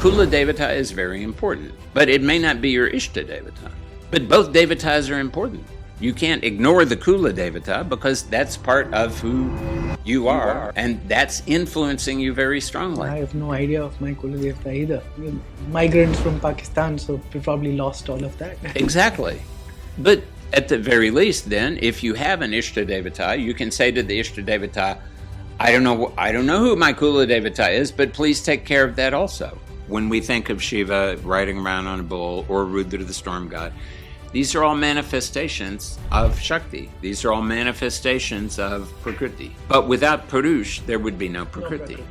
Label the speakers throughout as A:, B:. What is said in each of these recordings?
A: Kula Devata is very important, but it may not be your Ishta Devata. But both Devatas are important. You can't ignore the Kula Devata because that's part of who you are, and that's influencing you very strongly.
B: I have no idea of my Kula Devata either. Migrants from Pakistan, so we probably lost all of that.
A: Exactly. But at the very least, then, if you have an Ishta Devata, you can say to the Ishta Devata, I don't know who my Kula Devata is, but please take care of that also. When we think of Shiva riding around on a bull or Rudra the storm god, these are all manifestations of Shakti. These are all manifestations of Prakriti. But without Purush, there would be no Prakriti.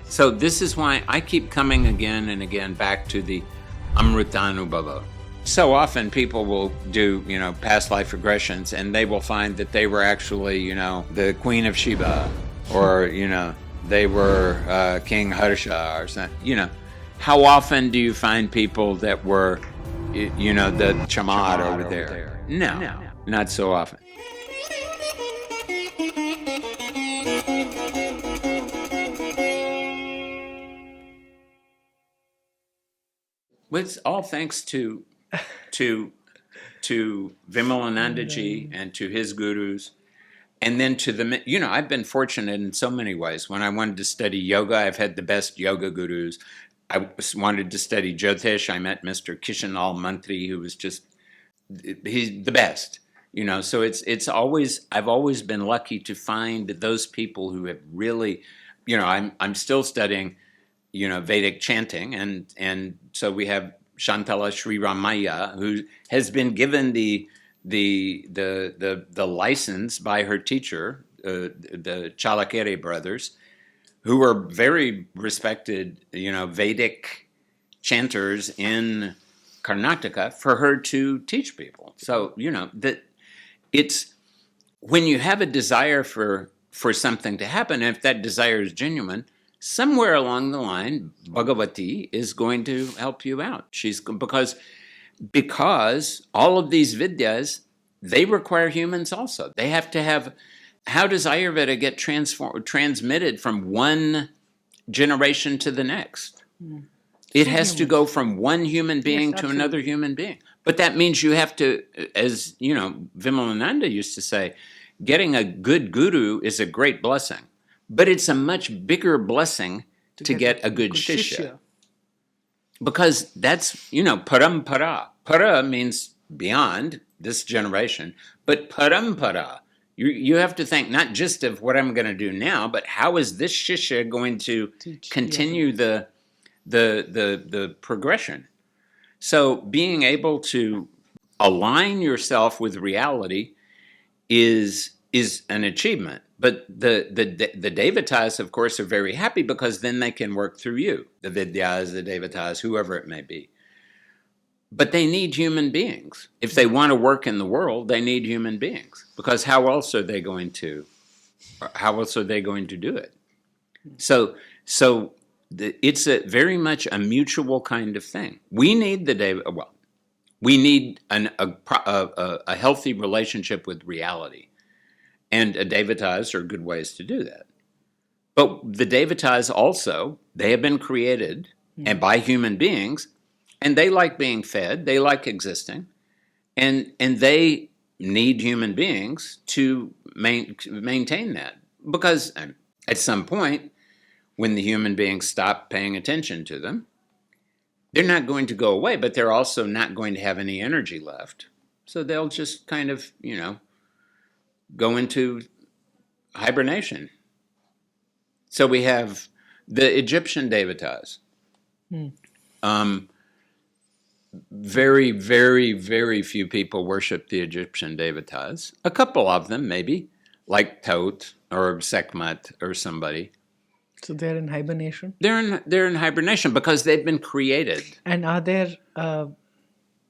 A: So this is why I keep coming again and again back to the Amritanubhava. So often people will do, past life regressions, and they will find that they were actually, the Queen of Sheba, or, they were King Harsha, or something, How often do you find people that were, the Chamad over there? No, not so often. Well, it's all thanks to Vimalananda ji and to his gurus. And then to the, I've been fortunate in so many ways. When I wanted to study yoga, I've had the best yoga gurus. I wanted to study Jyotish. I met Mr. Kishanal Mantri, who was he's the best. So it's always, I've always been lucky to find those people who have really, I'm still studying, Vedic chanting, and so we have Shantala Sri Ramaya, who has been given the license by her teacher, the Chalakere brothers, who are very respected, Vedic chanters in Karnataka, for her to teach people. So, that it's when you have a desire for something to happen, if that desire is genuine, somewhere along the line, Bhagavati is going to help you out. Because all of these vidyas, they require humans also. They have to have. How does Ayurveda get transmitted from one generation to the next? It has to go from one human being to another human being. But that means you have to, as Vimalananda used to say, getting a good guru is a great blessing. But it's a much bigger blessing to get a good shishya. Because that's, parampara. Para means beyond this generation, but parampara. You have to think not just of what I'm going to do now, but how is this shishya going to continue the progression? So being able to align yourself with reality is an achievement. But the Devatas, of course, are very happy because then they can work through you. The Vidyas, the Devatas, whoever it may be. But they need human beings. If they want to work in the world, they need human beings. Because how else are they going to do it? So it's very much a mutual kind of thing. We need we need a healthy relationship with reality. And Devatas are good ways to do that. But the Devatas also, they have been created and by human beings, and they like being fed, they like existing, and they need human beings to maintain that. Because at some point, when the human beings stop paying attention to them, they're not going to go away, but they're also not going to have any energy left. So they'll just kind of, go into hibernation. So we have the Egyptian Devatas. Very, very, very few people worship the Egyptian Devatas. A couple of them, maybe, like Taut or Sekhmet or somebody.
B: So they're in hibernation?
A: They're in hibernation because they've been created.
B: And are there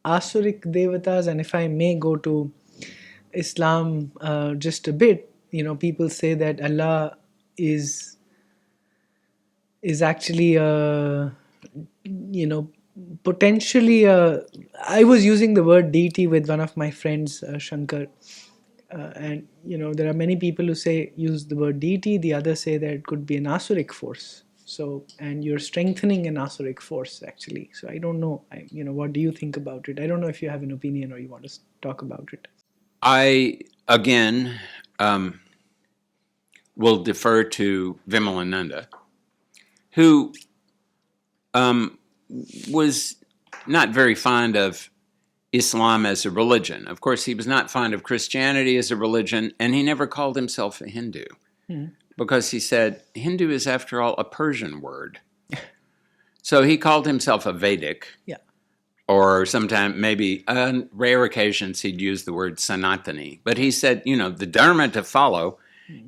B: Asuric Devatas? And if I may go to Islam just a bit, people say that Allah is actually potentially I was using the word deity with one of my friends, Shankar, and there are many people who use the word deity. The others say that it could be an Asuric force. So, and you're strengthening an Asuric force actually. So I don't know. What do you think about it? I don't know if you have an opinion or you want to talk about it.
A: I, again, will defer to Vimalananda, who was not very fond of Islam as a religion. Of course, he was not fond of Christianity as a religion, and he never called himself a Hindu because he said Hindu is, after all, a Persian word. So he called himself a Vedic.
B: Yeah.
A: Or sometime, maybe on rare occasions, he'd use the word Sanatani. But he said, the dharma to follow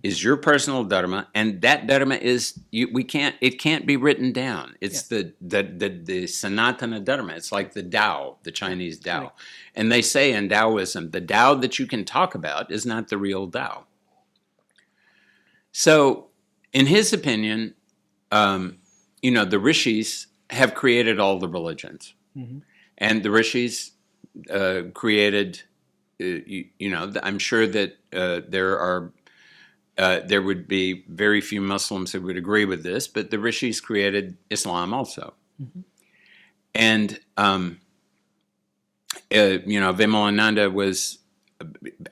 A: is your personal dharma, and that dharma is it can't be written down. It's the Sanatana dharma. It's like the Tao, the Chinese Tao. Right. And they say in Taoism, the Tao that you can talk about is not the real Tao. So, in his opinion, the rishis have created all the religions. Mm-hmm. And the rishis created, I'm sure that there would be very few Muslims who would agree with this, but the rishis created Islam also. Mm-hmm. And, Vimalananda was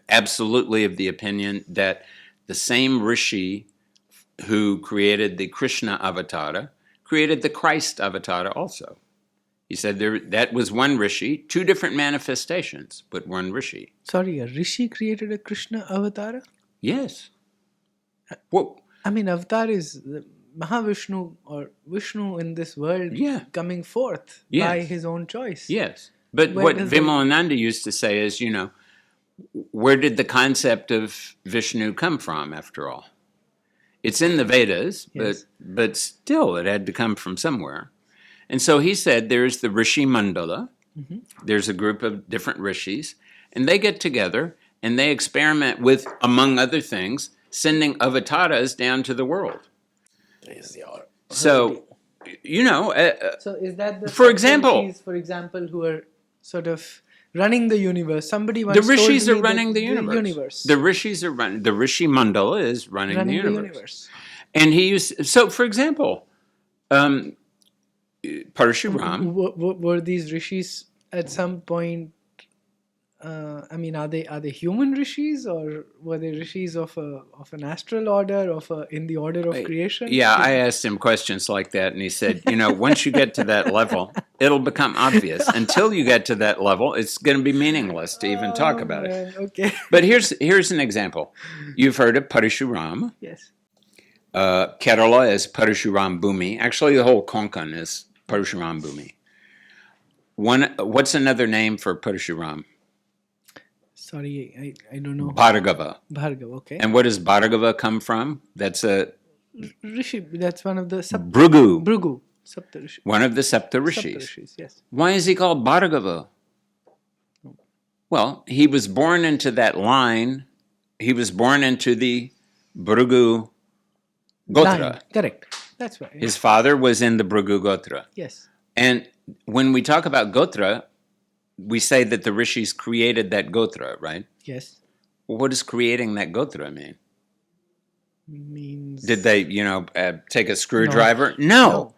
A: absolutely of the opinion that the same rishi who created the Krishna avatar created the Christ avatar also. He said that was one rishi, two different manifestations, but one rishi.
B: Sorry, a rishi created a Krishna avatar?
A: Yes. Well,
B: avatar is Mahavishnu or Vishnu in this world coming forth by his own choice.
A: Yes. But what Vimalananda used to say is, where did the concept of Vishnu come from, after all? It's in the Vedas, but still it had to come from somewhere. And so he said there's the Rishi-Mandala, there's a group of different rishis, and they get together and they experiment with, among other things, sending avatars down to the world. So,
B: so is that the
A: for example,
B: rishis, who are sort of running the universe? Somebody once
A: the rishis
B: told
A: are
B: me
A: running the universe. The rishis are running. The Rishi-Mandala is running the universe. And he used, so for example, Parashuram.
B: Were these rishis at some point? Are they human rishis, or were they rishis of an astral order, in the order of creation?
A: Yeah, I asked him questions like that, and he said, once you get to that level, it'll become obvious. Until you get to that level, it's going to be meaningless to even talk about it.
B: Okay.
A: But here's an example. You've heard of Parashuram.
B: Yes.
A: Kerala is Parashuram Bhumi. Actually, the whole Konkan is Parashuram Bhumi. What's another name for Parashuram?
B: Sorry, I don't know.
A: Bhargava.
B: Bhargava, okay.
A: And where does Bhargava come from? That's a
B: rishi. That's one of the
A: Bhrigu.
B: Saptarishi.
A: One of the Saptarishis.
B: Saptarishis, yes.
A: Why is he called Bhargava? Well, he was born into that line. He was born into the Bhrigu Gotra.
B: Line. Correct. That's right.
A: His father was in the Bhrigu Gotra.
B: Yes.
A: And when we talk about Gotra, we say that the rishis created that Gotra, right?
B: Yes.
A: Well, what does creating that Gotra mean?
B: Means...
A: Did they, take a screwdriver? No.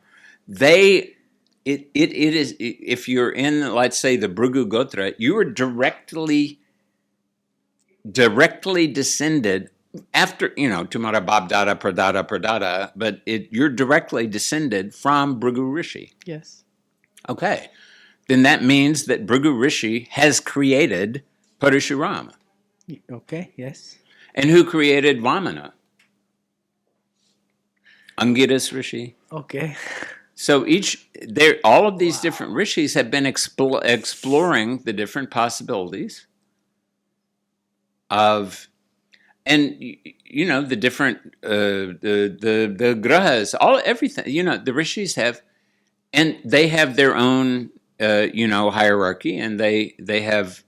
A: It is, if you're in, let's say, the Bhrigu Gotra, you are directly descended after, Tumara Babdada, Pradada, but you're directly descended from Bhrigu Rishi.
B: Yes.
A: Okay. Then that means that Bhrigu Rishi has created Parashuram.
B: Okay, yes.
A: And who created Vamana? Angiras Rishi.
B: Okay.
A: So all of these different rishis have been exploring the different possibilities of, and the different the grahas, everything. The rishis have, and they have their own hierarchy, and they have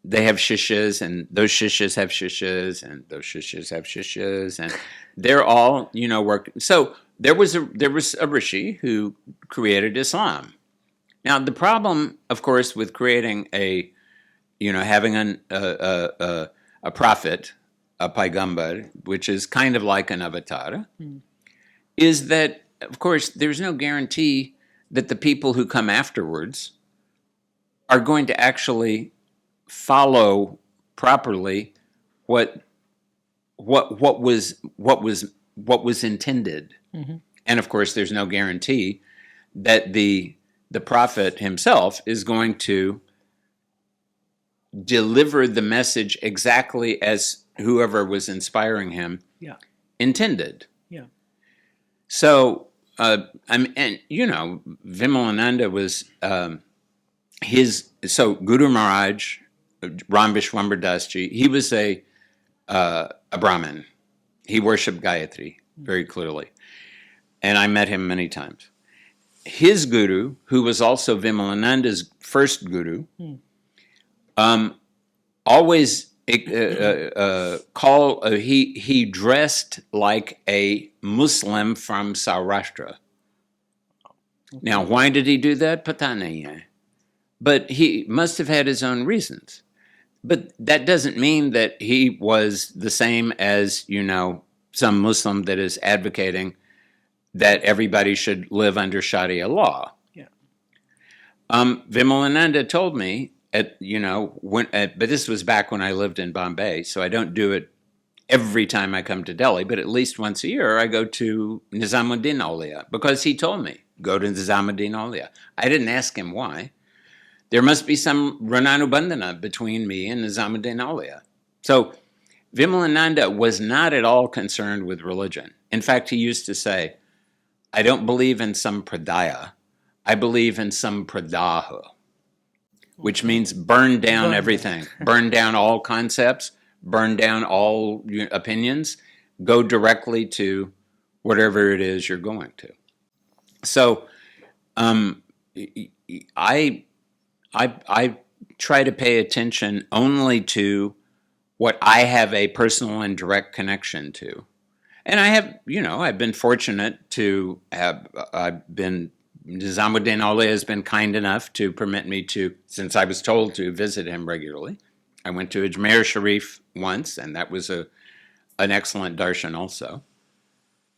A: shishyas, and those shishyas have shishyas, and those shishyas have shishyas, and they're all working. So there was a rishi who created Islam. Now the problem, of course, with creating having a prophet, a paigambar, which is kind of like an avatar, is that, of course, there's no guarantee that the people who come afterwards are going to actually follow properly what was intended.
B: Mm-hmm.
A: And of course, there's no guarantee that the prophet himself is going to deliver the message exactly as whoever was inspiring him intended.
B: Yeah.
A: So, Vimalananda was so Guru Maharaj, Ram Vishwambar Dasji, he was a Brahmin. He worshipped Gayatri very clearly. And I met him many times. His guru, who was also Vimalananda's first guru, always he dressed like a Muslim from Saurashtra. Now, why did he do that? Pata nahi hai. But he must have had his own reasons. But that doesn't mean that he was the same as, some Muslim that is advocating that everybody should live under Sharia law.
B: Yeah.
A: Vimalananda told me, but this was back when I lived in Bombay, so I don't do it every time I come to Delhi, but at least once a year I go to Nizamuddin Aulia, because he told me, go to Nizamuddin Aulia. I didn't ask him why. There must be some Rananubandhana between me and Nizamuddin Aulia. So Vimalananda was not at all concerned with religion. In fact, he used to say, I don't believe in some pradaya. I believe in some pradaha, which means burn down everything. Burn down all concepts. Burn down all opinions. Go directly to whatever it is you're going to. So I try to pay attention only to what I have a personal and direct connection to. And I have, I've been fortunate to have, Nizamuddin Aulia has been kind enough to permit me to, since I was told to, visit him regularly. I went to Ajmer Sharif once, and that was an excellent darshan also.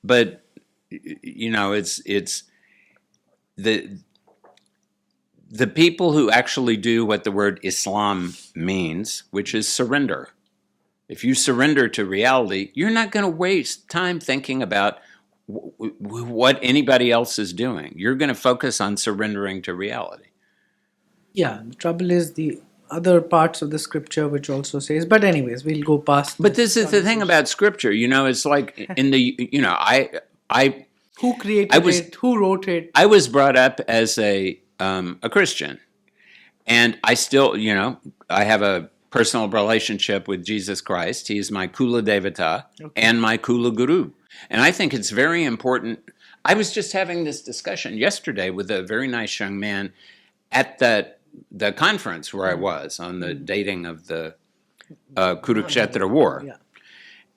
A: But, it's the people who actually do what the word Islam means, which is surrender. If you surrender to reality, you're not going to waste time thinking about what anybody else is doing. You're going to focus on surrendering to reality.
B: Yeah, the trouble is the other parts of the scripture which also says, but anyways, we'll go past.
A: But this is the thing about scripture, it's like in the,
B: who created it? Who wrote it?
A: I was brought up as a Christian, and I still, I have a personal relationship with Jesus Christ. He's my Kula Devata and my Kula Guru. And I think it's very important. I was just having this discussion yesterday with a very nice young man at the conference where I was on the dating of the Kurukshetra war.
B: Yeah.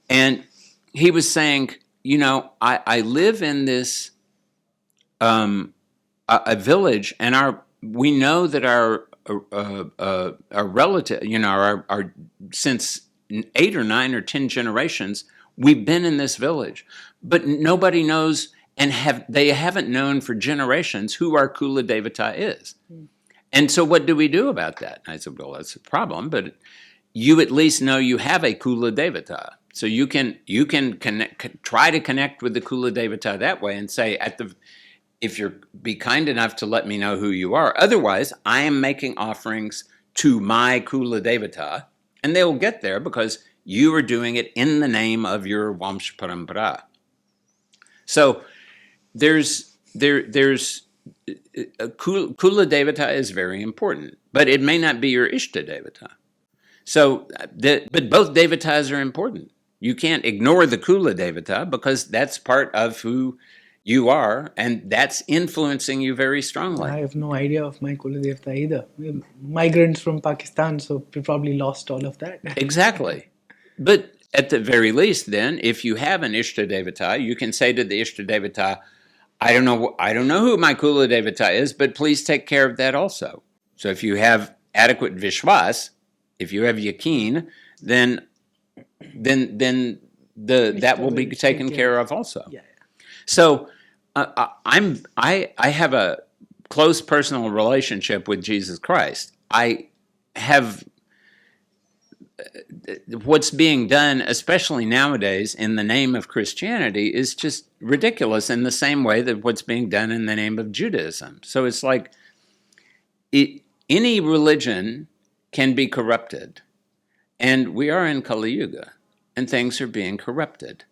A: And he was saying, I live in this a village, and we know that our relative, our since 8 or 9 or 10 generations, we've been in this village, but nobody knows, and they haven't known for generations who our Kula Devata is. And so what do we do about that? And I said, well, that's a problem, but you at least know you have a Kula Devata. So you can try to connect with the Kula Devata that way and say, if you're be kind enough to let me know who you are. Otherwise, I am making offerings to my Kula Devata, and they will get there because you are doing it in the name of your Vamsh Parampara. So there's Kula Devata is very important, but it may not be your Ishta Devata. So, but both Devatas are important. You can't ignore the Kula Devata because that's part of who you are, and that's influencing you very strongly.
B: I have no idea of my Kula Devata either. We're migrants from Pakistan, so we probably lost all of that.
A: Exactly. But at the very least, then, if you have an Ishta Devata, you can say to the Ishta Devata, I don't know who my Kula Devata is, but please take care of that also. So if you have adequate Vishwas, if you have Yakin, then that will be taken care of also.
B: Yeah.
A: So I have a close personal relationship with Jesus Christ. I have what's being done, especially nowadays, in the name of Christianity is just ridiculous in the same way that what's being done in the name of Judaism. So it's like any religion can be corrupted. And we are in Kali Yuga, and things are being corrupted.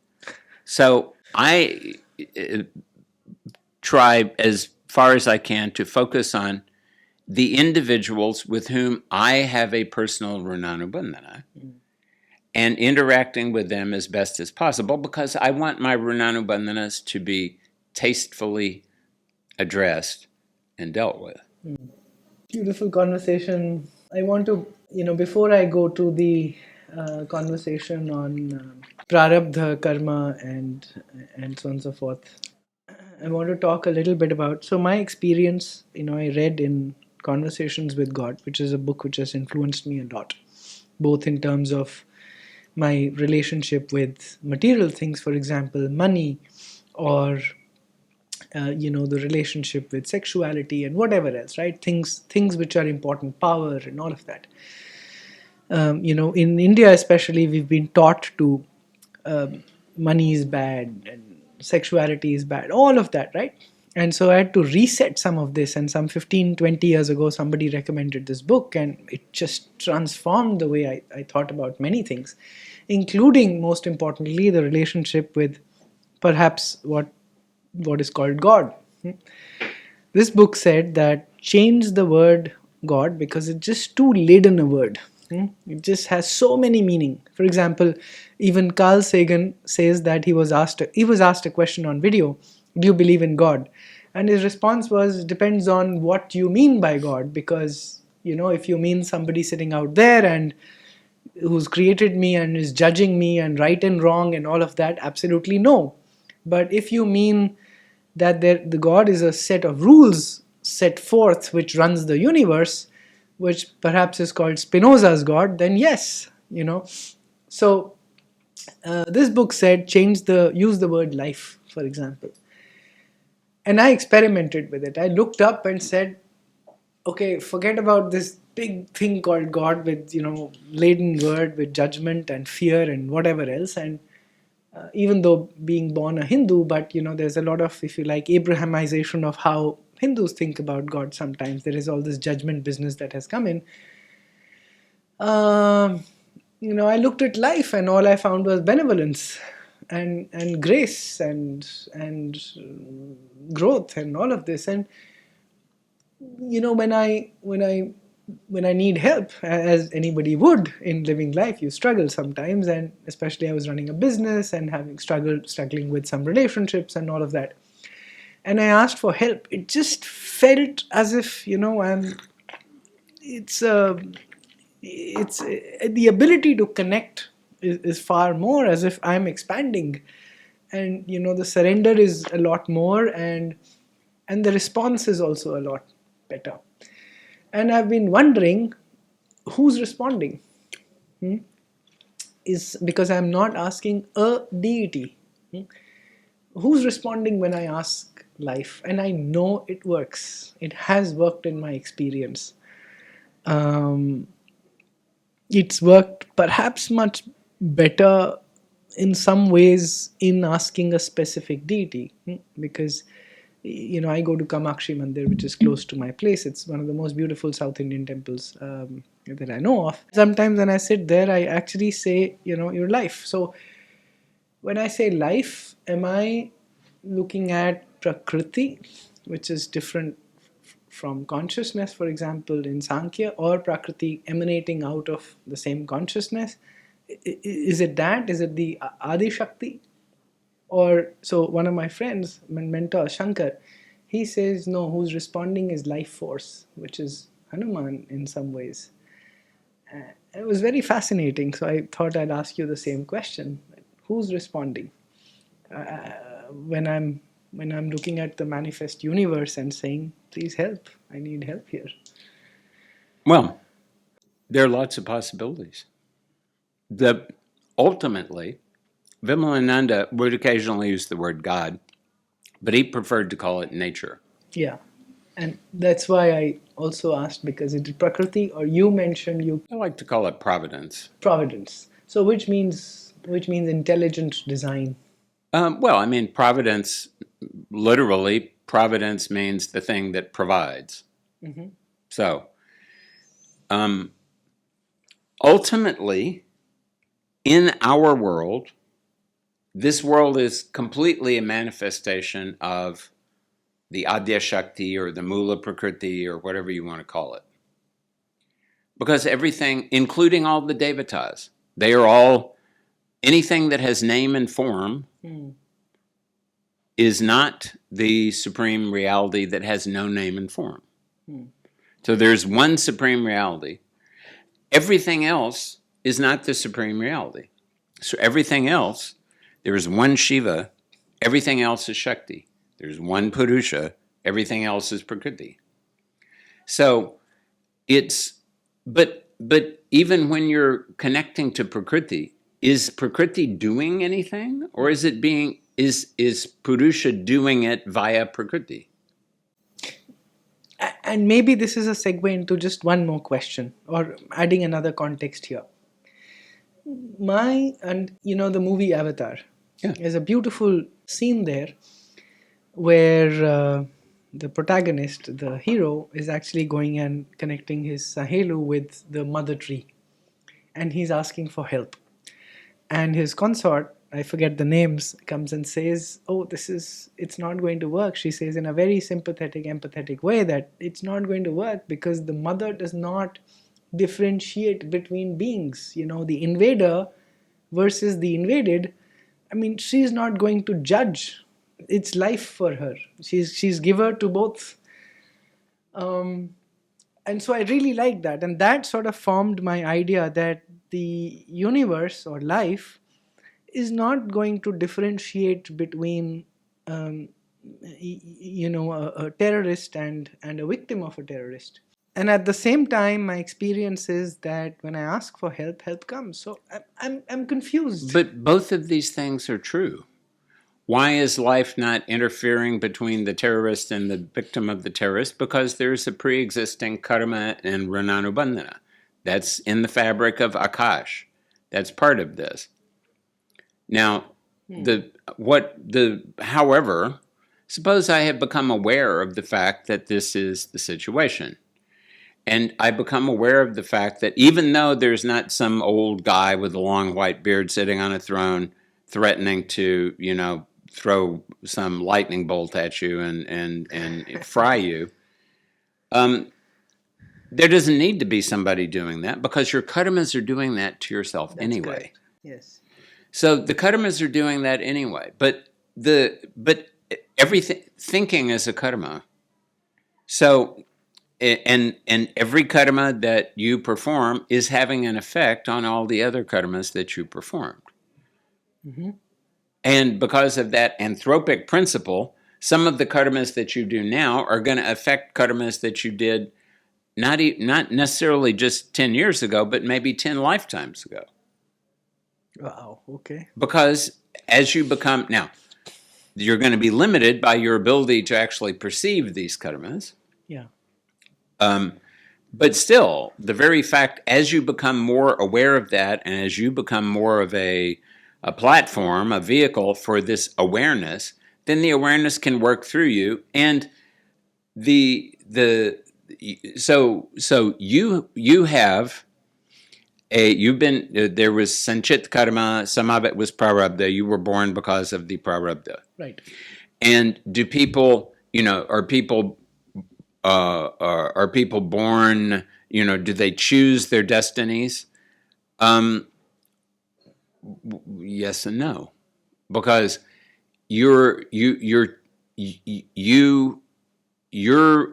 A: So I try as far as I can to focus on the individuals with whom I have a personal Runanubandhana and interacting with them as best as possible, because I want my Runanubandhanas to be tastefully addressed and dealt with.
B: Beautiful conversation. I want to, before I go to the conversation on prarabdha, karma, and so on and so forth, I want to talk a little bit about. So my experience, I read in Conversations with God, which is a book which has influenced me a lot, both in terms of my relationship with material things, for example, money, or the relationship with sexuality and whatever else, right? Things which are important, power and all of that. In India especially, we've been taught to money is bad and sexuality is bad, all of that, right? And so I had to reset some of this, and some 15-20 years ago somebody recommended this book, and it just transformed the way I thought about many things, including, most importantly, the relationship with perhaps what is called God. This book said that change the word God because it's just too laden a word. It just has so many meaning. For example, even Carl Sagan says that he was asked a question on video, do you believe in God? And his response was, depends on what you mean by God, because if you mean somebody sitting out there and who's created me and is judging me and right and wrong and all of that, absolutely no. But if you mean that the God is a set of rules set forth which runs the universe, which perhaps is called Spinoza's God, then yes, So this book said use the word life, for example. And I experimented with it. I looked up and said, okay, forget about this big thing called God with, laden word with judgment and fear and whatever else. And even though being born a Hindu, but there's a lot of, if you like, Abrahamization of how Hindus think about God sometimes. There is all this judgment business that has come in. I looked at life and all I found was benevolence and grace and growth and all of this. And when I need help, as anybody would in living life, you struggle sometimes, and especially I was running a business and struggling with some relationships and all of that. And I asked for help. It just felt as if it's the ability to connect is far more, as if I'm expanding, and the surrender is a lot more, and the response is also a lot better. And I've been wondering who's responding. Is because I'm not asking a deity. Who's responding when I ask life? And I know it works. It has worked in my experience. It's worked perhaps much better in some ways in asking a specific deity, because I go to Kamakshi Mandir, which is close to my place. It's one of the most beautiful South Indian temples that I know of. Sometimes when I sit there, I actually say, your life. So when I say life, am I looking at Prakriti, which is different from consciousness, for example, in Sankhya, or Prakriti emanating out of the same consciousness? Is it that? Is it the Adi Shakti? Or, so one of my friends, my mentor, Shankar, he says, no, who's responding is life force, which is Hanuman in some ways. It was very fascinating, so I thought I'd ask you the same question. Who's responding? When I'm looking at the manifest universe and saying, please help, I need help here.
A: Well, there are lots of possibilities. Ultimately, Vimalananda would occasionally use the word God, But he preferred to call it nature.
B: Yeah. And that's why I also asked, because it is Prakriti, or you mentioned you
A: I like to call it Providence.
B: Providence. So which means intelligent design.
A: Well, I mean, Providence, literally, Providence means the thing that provides. So, ultimately, in our world, this world is completely a manifestation of the Adya Shakti or the Mula Prakriti or whatever you want to call it. Because everything, including all the Devatas, they are all, anything that has name and form is not the supreme reality that has no name and form. So there's one supreme reality. Everything else is not the supreme reality. So everything else, there is one Shiva, everything else is Shakti. There's one Purusha, everything else is Prakriti. So it's, but even when you're connecting to Prakriti, is Prakriti doing anything? Or is it being, is Purusha doing it via Prakriti?
B: And maybe this is a segue into just one more question, or adding another context here. The movie Avatar, there's a beautiful scene there where the protagonist, the hero, is actually going and connecting his Sahelu with the mother tree, and he's asking for help. And his consort, I forget the names, comes and says, "Oh, it's not going to work." She says in a very sympathetic, empathetic way that it's not going to work because the mother does not differentiate between beings. The invader versus the invaded. I mean, she's not going to judge. It's life for her. She's giver to both. And so I really like that. And that sort of formed my idea that the universe or life is not going to differentiate between a terrorist and a victim of a terrorist. And at the same time, my experience is that when I ask for help, help comes. So I'm confused.
A: But both of these things are true. Why is life not interfering between the terrorist and the victim of the terrorist? Because there's a pre-existing karma and rananubandhana. That's in the fabric of Akash. That's part of this. Now, however, suppose I have become aware of the fact that this is the situation. And I become aware of the fact that even though there's not some old guy with a long white beard sitting on a throne threatening to, throw some lightning bolt at you and fry you, there doesn't need to be somebody doing that because your karmas are doing that to yourself anyway.
B: Correct. Yes.
A: So the karmas are doing that anyway. But everything, thinking is a karma. So and every karma that you perform is having an effect on all the other karmas that you performed. And because of that anthropic principle, some of the karmas that you do now are going to affect karmas that you did not necessarily just 10 years ago, but maybe 10 lifetimes ago.
B: Wow, okay.
A: Because as you become, now, you're going to be limited by your ability to actually perceive these karmas.
B: Yeah.
A: But still, the very fact, as you become more aware of that, and as you become more of a platform, a vehicle for this awareness, then the awareness can work through you, and so you have there was sanchit karma, some of it was prarabdha. You were born because of the prarabdha.
B: Right.
A: And do people, are people born, do they choose their destinies? Yes and no. Because your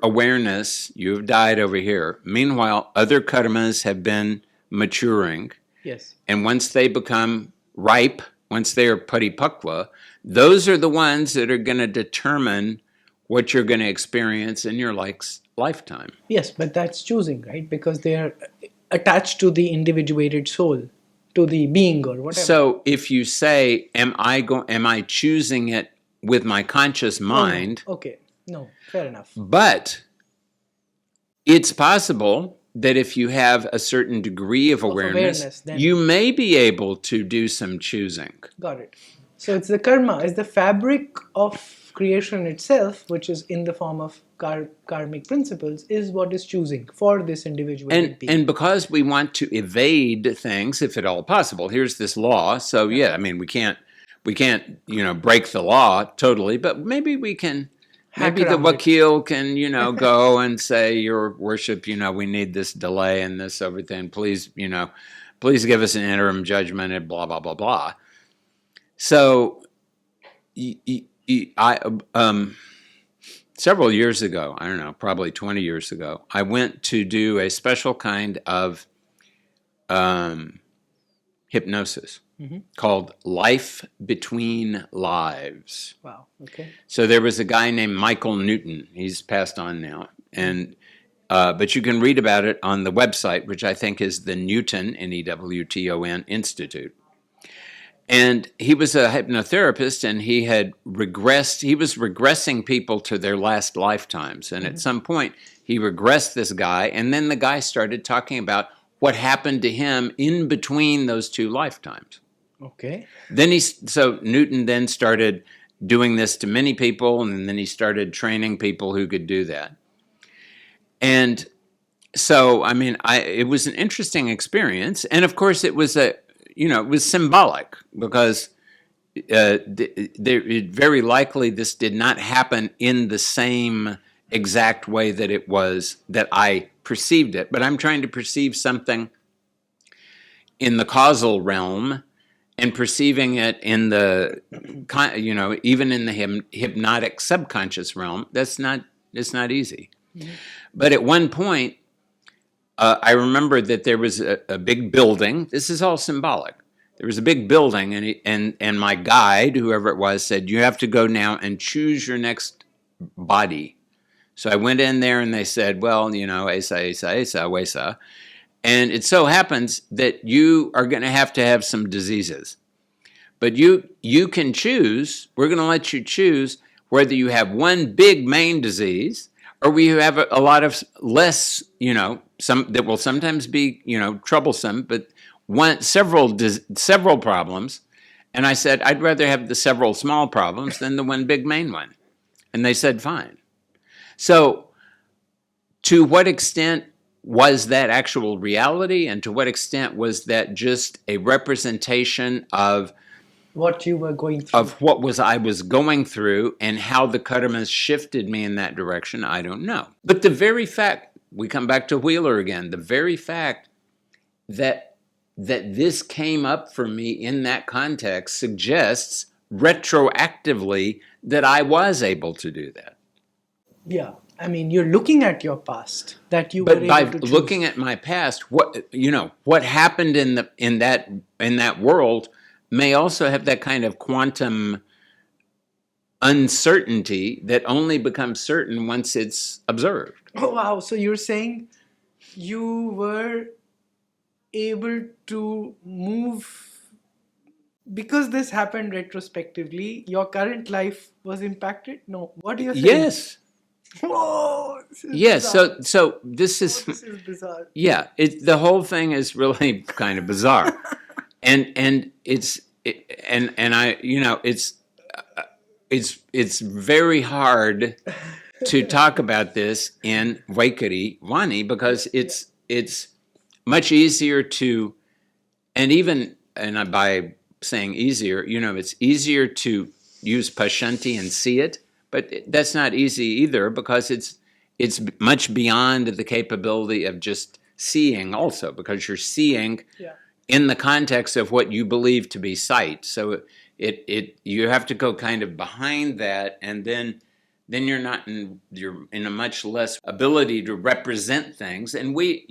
A: awareness, you've died over here. Meanwhile, other karmas have been maturing.
B: Yes. And
A: once they become ripe, once they are paripakva, those are the ones that are going to determine what you're going to experience in your lifetime.
B: Yes, but that's choosing, right? Because they are attached to the individuated soul, to the being or whatever.
A: So if you say, am I choosing it with my conscious mind.
B: Oh, no. Okay. No, fair enough.
A: But it's possible that if you have a certain degree of awareness,
B: then.
A: you may be able to do some choosing.
B: Got it. So it's the karma, it's the fabric of creation itself, which is in the form of karmic principles, is what is choosing for this individual being.
A: And because we want to evade things, if at all possible, here's this law. So yeah, I mean, we can't break the law totally, but maybe we can. Maybe the wakil can, go and say, Your Worship, we need this delay and this everything. Please, please give us an interim judgment and blah, blah, blah, blah. So, several years ago, I don't know, probably 20 years ago, I went to do a special kind of hypnosis. Mm-hmm. Called Life Between Lives.
B: Wow, okay.
A: So there was a guy named Michael Newton. He's passed on now. And but you can read about it on the website, which I think is the Newton, Newton Institute. And he was a hypnotherapist, and he had regressed. He was regressing people to their last lifetimes. And at some point, he regressed this guy, and then the guy started talking about what happened to him in between those two lifetimes.
B: Okay.
A: So Newton then started doing this to many people, and then he started training people who could do that. And so, I mean, it was an interesting experience, and of course, it was it was symbolic because very likely this did not happen in the same exact way that it was that I perceived it, but I'm trying to perceive something in the causal realm. And perceiving it in the, even in the hypnotic subconscious realm, it's not easy. Mm-hmm. But at one point, I remember that there was a big building. This is all symbolic. There was a big building, and my guide, whoever it was, said, you have to go now and choose your next body. So I went in there, and they said, well, esa, wesa. And it so happens that you are going to have some diseases. But you can choose, we're going to let you choose whether you have one big main disease or we have a lot of less, some that will sometimes be, troublesome, but several problems. And I said, I'd rather have the several small problems than the one big main one. And they said, fine. So to what extent was that actual reality, and to what extent was that just a representation of
B: what you were going through?
A: Of what I was going through, and how the karmas shifted me in that direction, I don't know. But the very fact, we come back to Wheeler again, the very fact that this came up for me in that context suggests retroactively that I was able to do that.
B: Yeah. I mean, you're looking at your past that you were able to choose.
A: But by looking at my past, what happened in that world may also have that kind of quantum uncertainty that only becomes certain once it's observed.
B: Oh wow! So you're saying you were able to move because this happened retrospectively. Your current life was impacted. No, what do you saying?
A: Yes.
B: Whoa,
A: yes, bizarre. So this is
B: bizarre.
A: Yeah, the whole thing is really kind of bizarre, and it's very hard to talk about this in Vaikari Vani because it's much easier to, and by saying easier, it's easier to use Pashanti and see it. But that's not easy either because it's much beyond the capability of just seeing also, because you're seeing in the context of what you believe to be sight. So you have to go kind of behind that, and then you're in a much less ability to represent things. And we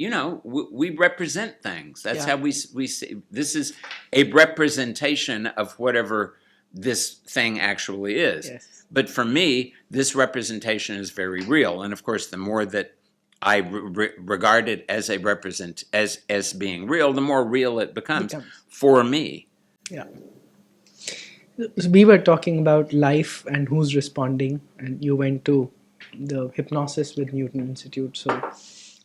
A: represent things. That's how we see. This is a representation of whatever this thing actually is.
B: Yes.
A: But for me, this representation is very real, and of course, the more that I regard it as as being real, the more real it becomes for me.
B: Yeah. we were talking about life and who's responding, and you went to the hypnosis with Newton Institute.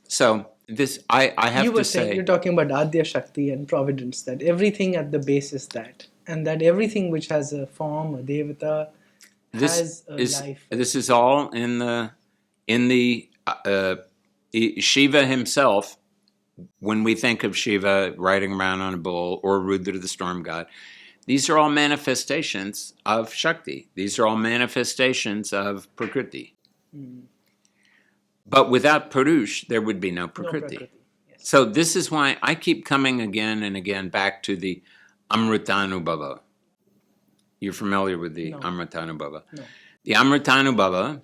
A: So this, I have
B: You
A: to
B: were saying,
A: say,
B: you're talking about Adya Shakti and Providence, that everything at the base is that, and that everything which has a form, a Devata, has a life.
A: this is all in the Shiva himself. When we think of Shiva riding around on a bull, or Rudra, the storm god, these are all manifestations of Shakti. These are all manifestations of Prakriti. But without Purush, there would be no Prakriti.
B: Prakriti, yes.
A: So this is why I keep coming again and again back to the Amritanubhava. You're familiar with the Amritanubhava?
B: No.
A: The Amritanubhava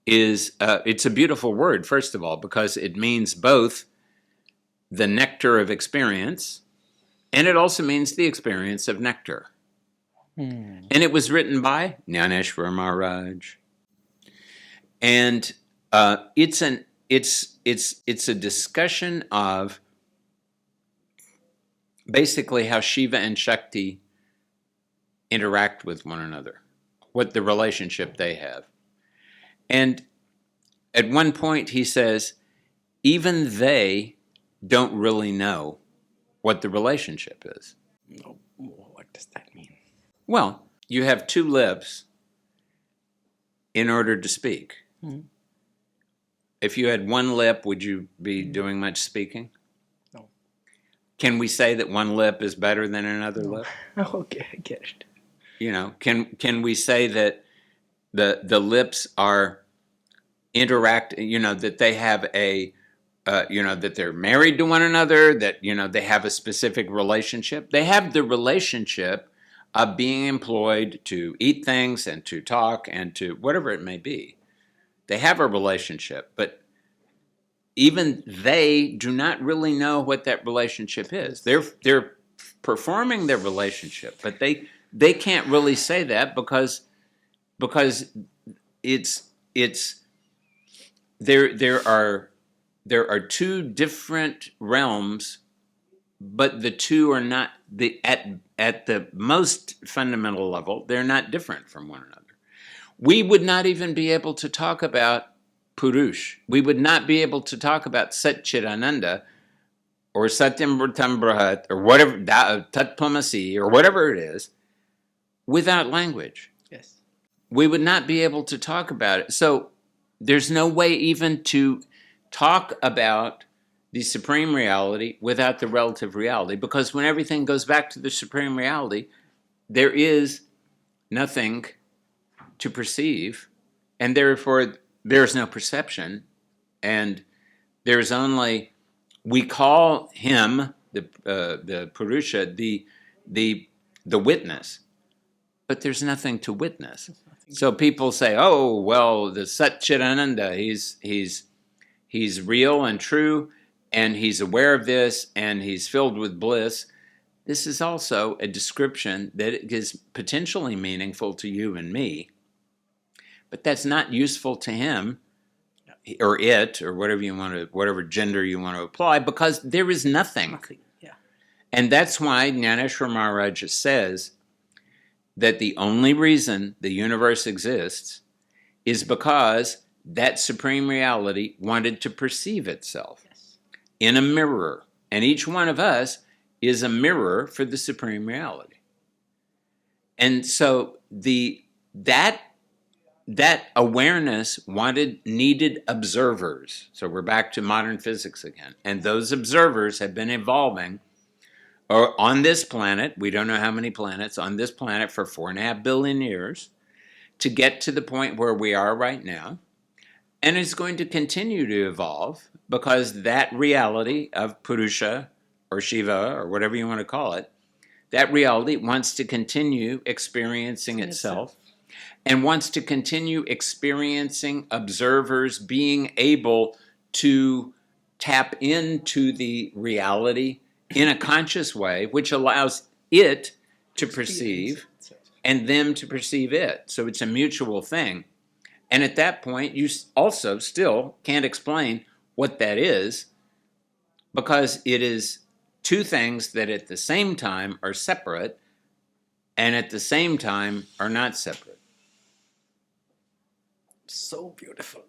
A: is, it's a beautiful word, first of all, because it means both the nectar of experience, and it also means the experience of nectar. And it was written by Jnaneshwar Maharaj. And it's a discussion of basically how Shiva and Shakti interact with one another, what the relationship they have. And at one point he says, even they don't really know what the relationship is.
B: What does that mean?
A: Well, you have two lips in order to speak. If you had one lip, would you be doing much speaking?
B: No.
A: Can we say that one lip is better than another lip?
B: Okay, I get it.
A: You know, can we say that the lips are interact, you know, that they have a that they're married to one another, that, you know, they have a specific relationship? They have the relationship of being employed to eat things and to talk and to whatever it may be. They have a relationship, but even they do not really know what that relationship is. They're performing their relationship, but they can't really say that because it's there are two different realms, but the two are not at the most fundamental level, they're not different from one another. We would not even be able to talk about Purush. We would not be able to talk about Satchidananda or Satyam Vritam Brahat or whatever, Tat Tvamasi or whatever it is, without language.
B: Yes.
A: We would not be able to talk about it. So there's no way even to talk about the supreme reality without the relative reality, because when everything goes back to the supreme reality, there is nothing to perceive, and therefore there's no perception, and there's only, we call him the Purusha the witness, but there's nothing to witness. So people say, oh well, the Satchidananda, he's real and true, and he's aware of this, and he's filled with bliss. This is also a description that is potentially meaningful to you and me, but that's not useful to him or it, or whatever gender you want to apply, because there is nothing.
B: Yeah.
A: And that's why Jnaneshwar Maharaj says that the only reason the universe exists is because that supreme reality wanted to perceive itself in a mirror. And each one of us is a mirror for the supreme reality. And so that awareness needed observers. So we're back to modern physics again. And those observers have been evolving on this planet, we don't know how many planets, on this planet for 4.5 billion years, to get to the point where we are right now. And it's going to continue to evolve, because that reality of Purusha or Shiva or whatever you want to call it, that reality wants to continue experiencing itself and wants to continue experiencing observers being able to tap into the reality in a conscious way, which allows it to perceive and them to perceive it. So it's a mutual thing. And at that point, you also still can't explain what that is, because it is two things that at the same time are separate, and at the same time are not separate.
B: So beautiful.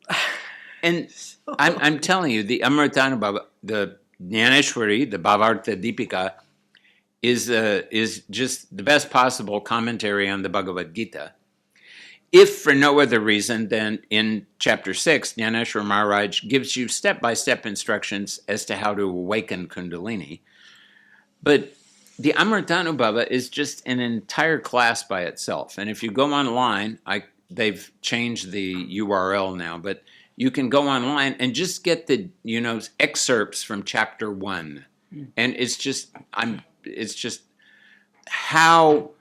A: And I'm telling you, the Amritanubhava, the Jnaneshwari, the Bhavartha Deepika, is just the best possible commentary on the Bhagavad Gita. If for no other reason than in chapter 6, Jnaneshwar Maharaj gives you step-by-step instructions as to how to awaken Kundalini. But the Amritanubhava is just an entire class by itself. And if you go online, they've changed the URL now, but you can go online and just get the excerpts from chapter 1. And it's just how.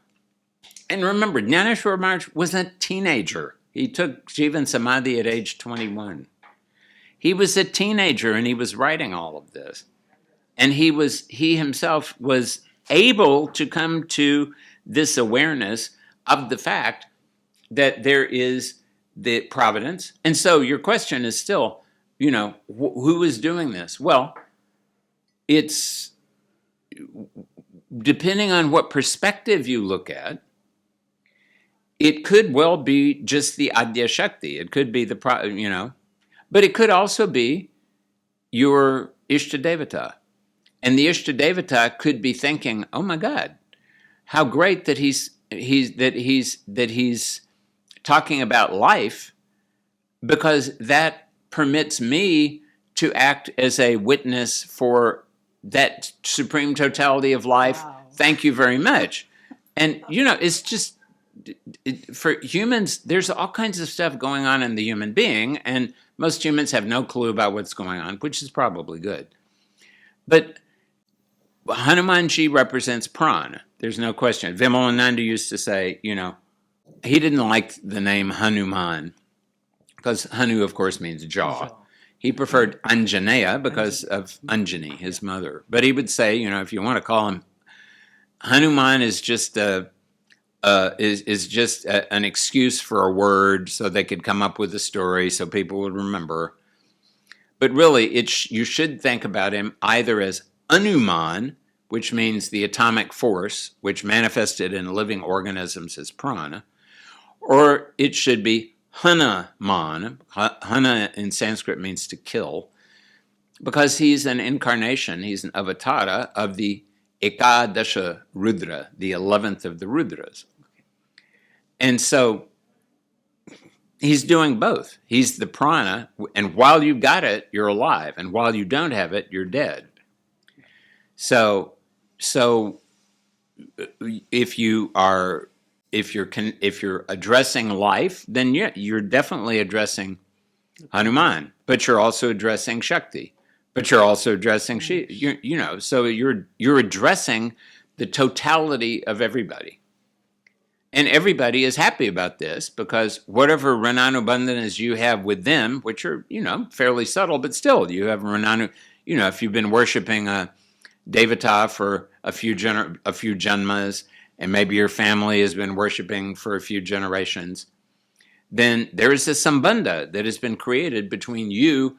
A: And remember, Jnaneshwar Maharaj was a teenager. He took Jivan Samadhi at age 21. He was a teenager and he was writing all of this. And he himself was able to come to this awareness of the fact that there is the providence. And so your question is still, who is doing this? Well, it's depending on what perspective you look at. It could well be just the Adya Shakti. It could be but it could also be your Ishta Devata. And the Ishta Devata could be thinking, "Oh my God, how great that he's talking about life, because that permits me to act as a witness for that supreme totality of life. Wow. Thank you very much." And it's just. For humans, there's all kinds of stuff going on in the human being, and most humans have no clue about what's going on, which is probably good. But Hanumanji represents prana. There's no question. Vimalananda used to say, he didn't like the name Hanuman, because Hanu, of course, means jaw. He preferred Anjaneya because of Anjani, his mother. But he would say, if you want to call him, Hanuman is just an excuse for a word so they could come up with a story so people would remember. But really, you should think about him either as Anuman, which means the atomic force, which manifested in living organisms as prana, or it should be Hanuman. Hana in Sanskrit means to kill, because he's an incarnation, he's an avatara of the Ekadasha Rudra, the 11th of the Rudras. And so he's doing both. He's the prana, and while you've got it, you're alive, and while you don't have it, you're dead. So if you're addressing life, then you're definitely addressing Hanuman, but you're also addressing Shakti, but you're also addressing Shiva. So you're addressing the totality of everybody. And everybody is happy about this, because whatever Rananubandhanas you have with them, which are, fairly subtle, but still you have Rananu, if you've been worshiping a Devata for a few janmas, and maybe your family has been worshiping for a few generations, then there is a sambandha that has been created between you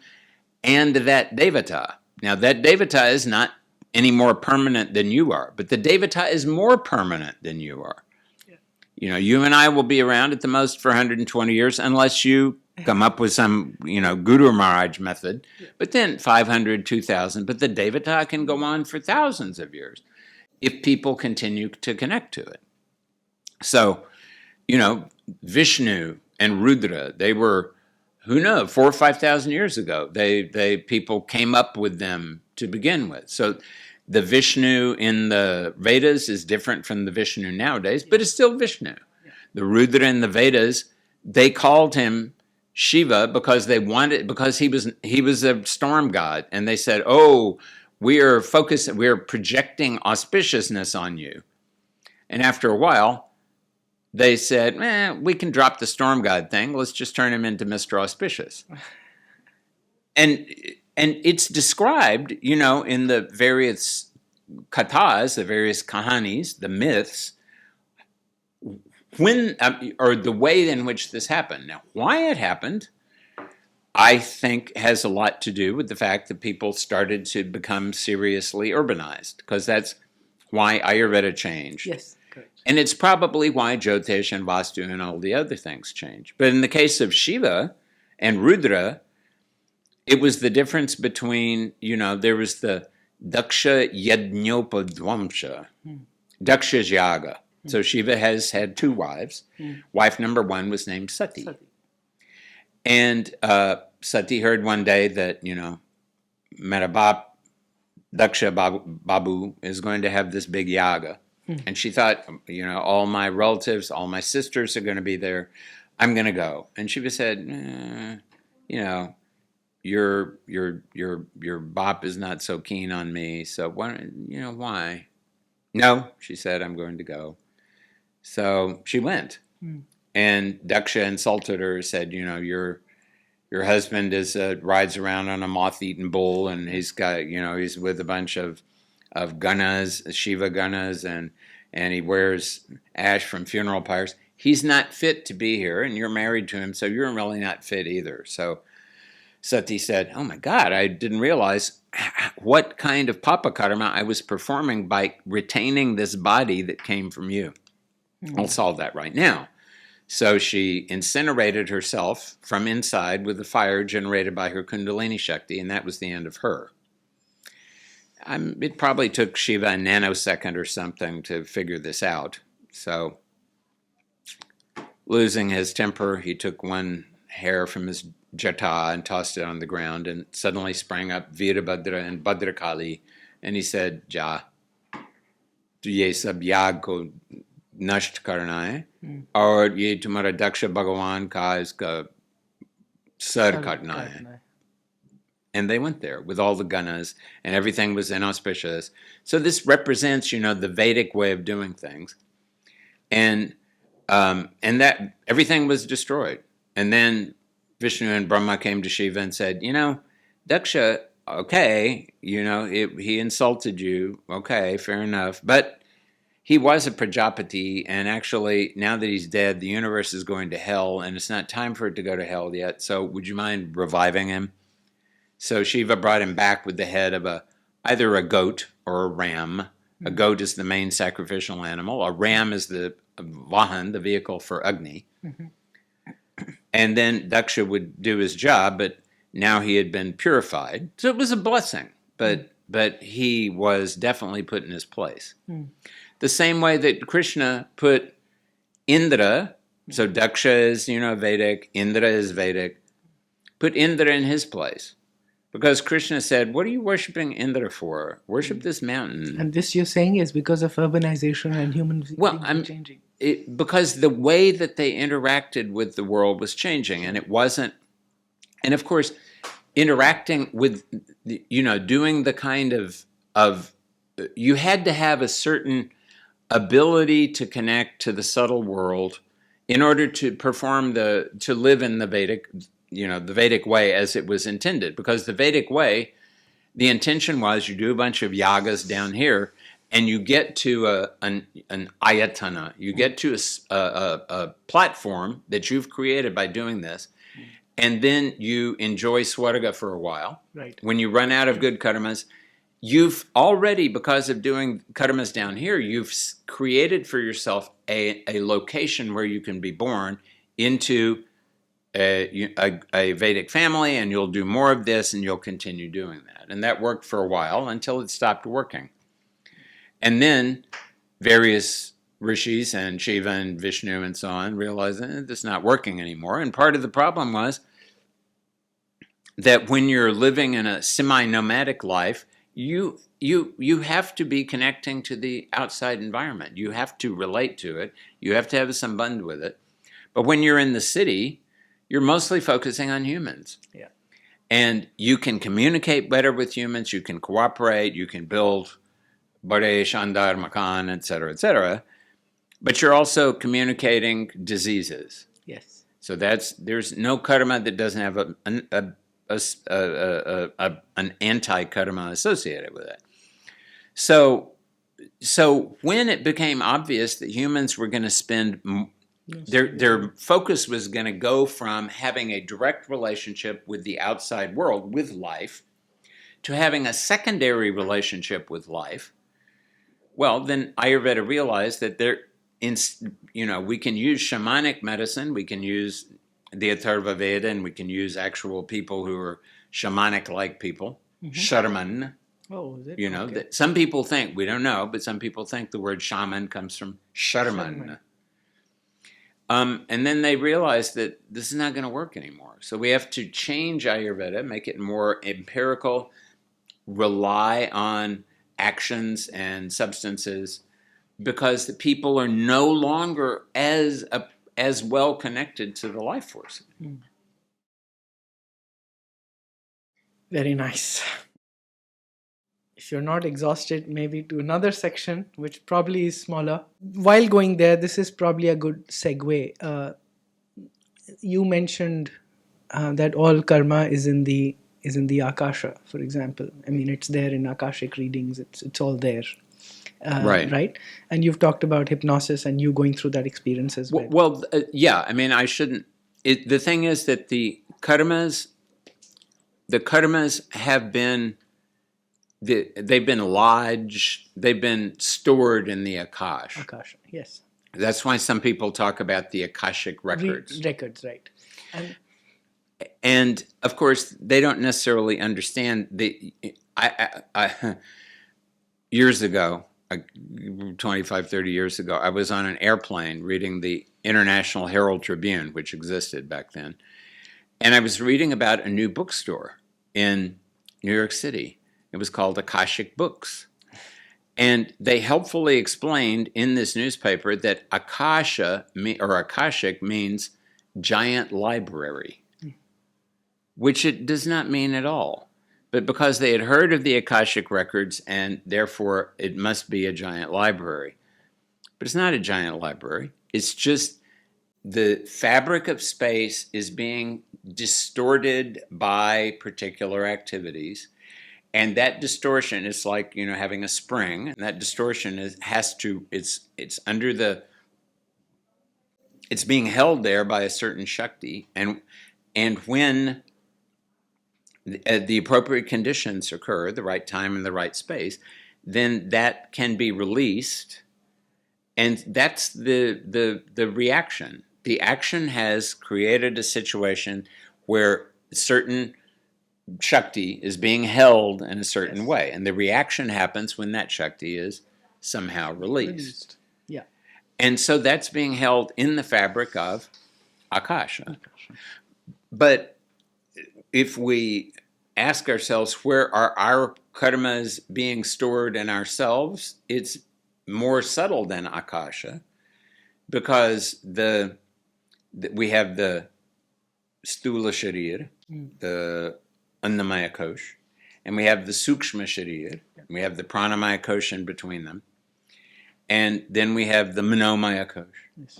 A: and that Devata. Now, that Devata is not any more permanent than you are, but the Devata is more permanent than you are. You and I will be around at the most for 120 years, unless you come up with some, Guru Maharaj method. But then 500, 2,000. But the Devata can go on for thousands of years if people continue to connect to it. So, Vishnu and Rudra, they were, 4,000 or 5,000 years ago. People came up with them to begin with. So the Vishnu in the Vedas is different from the Vishnu nowadays, but it's still Vishnu. Yeah. The Rudra in the Vedas, they called him Shiva because he was a storm god, and they said, "Oh, we're projecting auspiciousness on you." And after a while, they said, "We can drop the storm god thing. Let's just turn him into Mr. Auspicious." And it's described, in the various kathas, the various kahanis, the myths, or the way in which this happened. Now, why it happened, I think, has a lot to do with the fact that people started to become seriously urbanized, because that's why Ayurveda changed.
B: Yes. Correct.
A: And it's probably why Jyotish and Vastu and all the other things change. But in the case of Shiva and Rudra, it was the difference between, there was the Daksha Yajñopadvamsha, Daksha's yaga. So Shiva has had 2 wives. Wife number 1 was named Sati. And Sati heard one day that, Merabap Daksha Babu is going to have this big yaga. And she thought, all my relatives, all my sisters are going to be there. I'm going to go. And Shiva said, your bop is not so keen on me. So why? No, she said, I'm going to go. So she went. And Daksha insulted her, said, your husband rides around on a moth-eaten bull, and he's got, he's with a bunch of ganas, Shiva ganas, and he wears ash from funeral pyres. He's not fit to be here, and you're married to him, so you're really not fit either. So Sati said, oh my God, I didn't realize what kind of papa karma I was performing by retaining this body that came from you. I'll solve that right now. So she incinerated herself from inside with the fire generated by her Kundalini Shakti, and that was the end of her. It probably took Shiva a nanosecond or something to figure this out. So, losing his temper, he took one hair from his jata and tossed it on the ground, and suddenly sprang up Virabhadra and Bhadrakali, and he said, Ja, tu ye sab yag ko नष्ट करना है और ये तुम्हारा दक्ष भगवान का इसका sir काटना है. And they went there with all the ganas, and everything was inauspicious. So this represents, the Vedic way of doing things. And that everything was destroyed. And then Vishnu and Brahma came to Shiva and said, Daksha, okay, he insulted you, okay, fair enough, but he was a Prajapati, and actually, now that he's dead, the universe is going to hell, and it's not time for it to go to hell yet, so would you mind reviving him? So Shiva brought him back with the head of either a goat or a ram. A goat is the main sacrificial animal. A ram is the Vahan, the vehicle for Agni. And then Daksha would do his job, but now he had been purified. So it was a blessing, but he was definitely put in his place. The same way that Krishna put Indra, so Daksha is, Vedic, Indra is Vedic, put Indra in his place. Because Krishna said, what are you worshiping Indra for? Worship this mountain.
B: And this you're saying is because of urbanization and human beings changing.
A: Because the way that they interacted with the world was changing, and it wasn't, and of course, interacting with, doing the kind of you had to have a certain ability to connect to the subtle world in order to to live in the Vedic, the Vedic way as it was intended. Because the Vedic way, the intention was you do a bunch of yagas down here, and you get to an ayatana, you get to a platform that you've created by doing this, and then you enjoy swarga for a while.
B: Right.
A: When you run out of good karmas, you've already, because of doing karmas down here, you've created for yourself a location where you can be born into a Vedic family, and you'll do more of this, and you'll continue doing that. And that worked for a while until it stopped working. And then various rishis and Shiva and Vishnu and so on realized that it's not working anymore. And part of the problem was that when you're living in a semi-nomadic life, you have to be connecting to the outside environment. You have to relate to it. You have to have some bond with it. But when you're in the city, you're mostly focusing on humans.
B: Yeah.
A: And you can communicate better with humans. You can cooperate. You can build Bare Shandar Makan, etc. But you're also communicating diseases.
B: Yes.
A: So there's no karma that doesn't have an anti-karma associated with it. So when it became obvious that humans were going to spend their focus was going to go from having a direct relationship with the outside world, with life, to having a secondary relationship with life, Well, then Ayurveda realized that we can use shamanic medicine, we can use the Atharva Veda, and we can use actual people who are shamanic-like people, Sharman.
B: Oh, is it?
A: Okay. That some people think, we don't know, but some people think the word shaman comes from Sharman. And then they realized that this is not going to work anymore. So we have to change Ayurveda, make it more empirical, rely on actions and substances, because the people are no longer as well connected to the life force.
B: Very nice. If you're not exhausted, maybe to another section, which probably is smaller. While going there, this is probably a good segue. You mentioned that all karma is in the Akasha, for example. I mean, it's there in Akashic readings. It's all there. Right? And you've talked about hypnosis and you going through that experience as well.
A: Well, yeah. I mean, I shouldn't. The thing is that the karmas have been, they've been lodged, they've been stored in the Akash.
B: Akasha, yes.
A: That's why some people talk about the Akashic records.
B: Records, right.
A: And of course, they don't necessarily understand years ago, 25, 30 years ago, I was on an airplane reading the International Herald Tribune, which existed back then. And I was reading about a new bookstore in New York City. It was called Akashic Books. And they helpfully explained in this newspaper that Akasha, or Akashic, means giant library, which it does not mean at all. But because they had heard of the Akashic records, and therefore it must be a giant library. But it's not a giant library. It's just the fabric of space is being distorted by particular activities. And that distortion is like, having a spring. And that distortion it's being held there by a certain Shakti. And when the appropriate conditions occur, the right time and the right space, then that can be released. And that's the reaction. The action has created a situation where certain Shakti is being held in a certain way. And the reaction happens when that Shakti is somehow released.
B: Yeah.
A: And so that's being held in the fabric of Akasha. But if we ask ourselves, where are our karmas being stored in ourselves, it's more subtle than Akasha, because we have the Stula Sharir, the Annamaya Kosh, and we have the Sukshma Sharir, and we have the Pranamaya Kosh in between them, and then we have the Manomaya Kosh,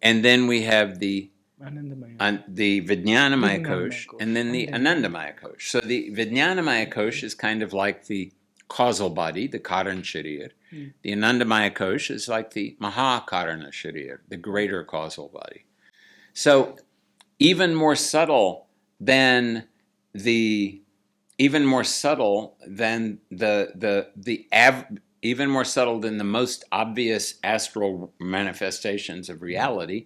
A: and then we have the Vijnanamaya Kosh, and then the Anandamaya Kosh. So the Vijnanamaya Kosh is kind of like the causal body, the Karan Sharir. The Anandamaya Kosh is like the Mahakarana Sharir, the greater causal body. So even more subtle than the most obvious astral manifestations of reality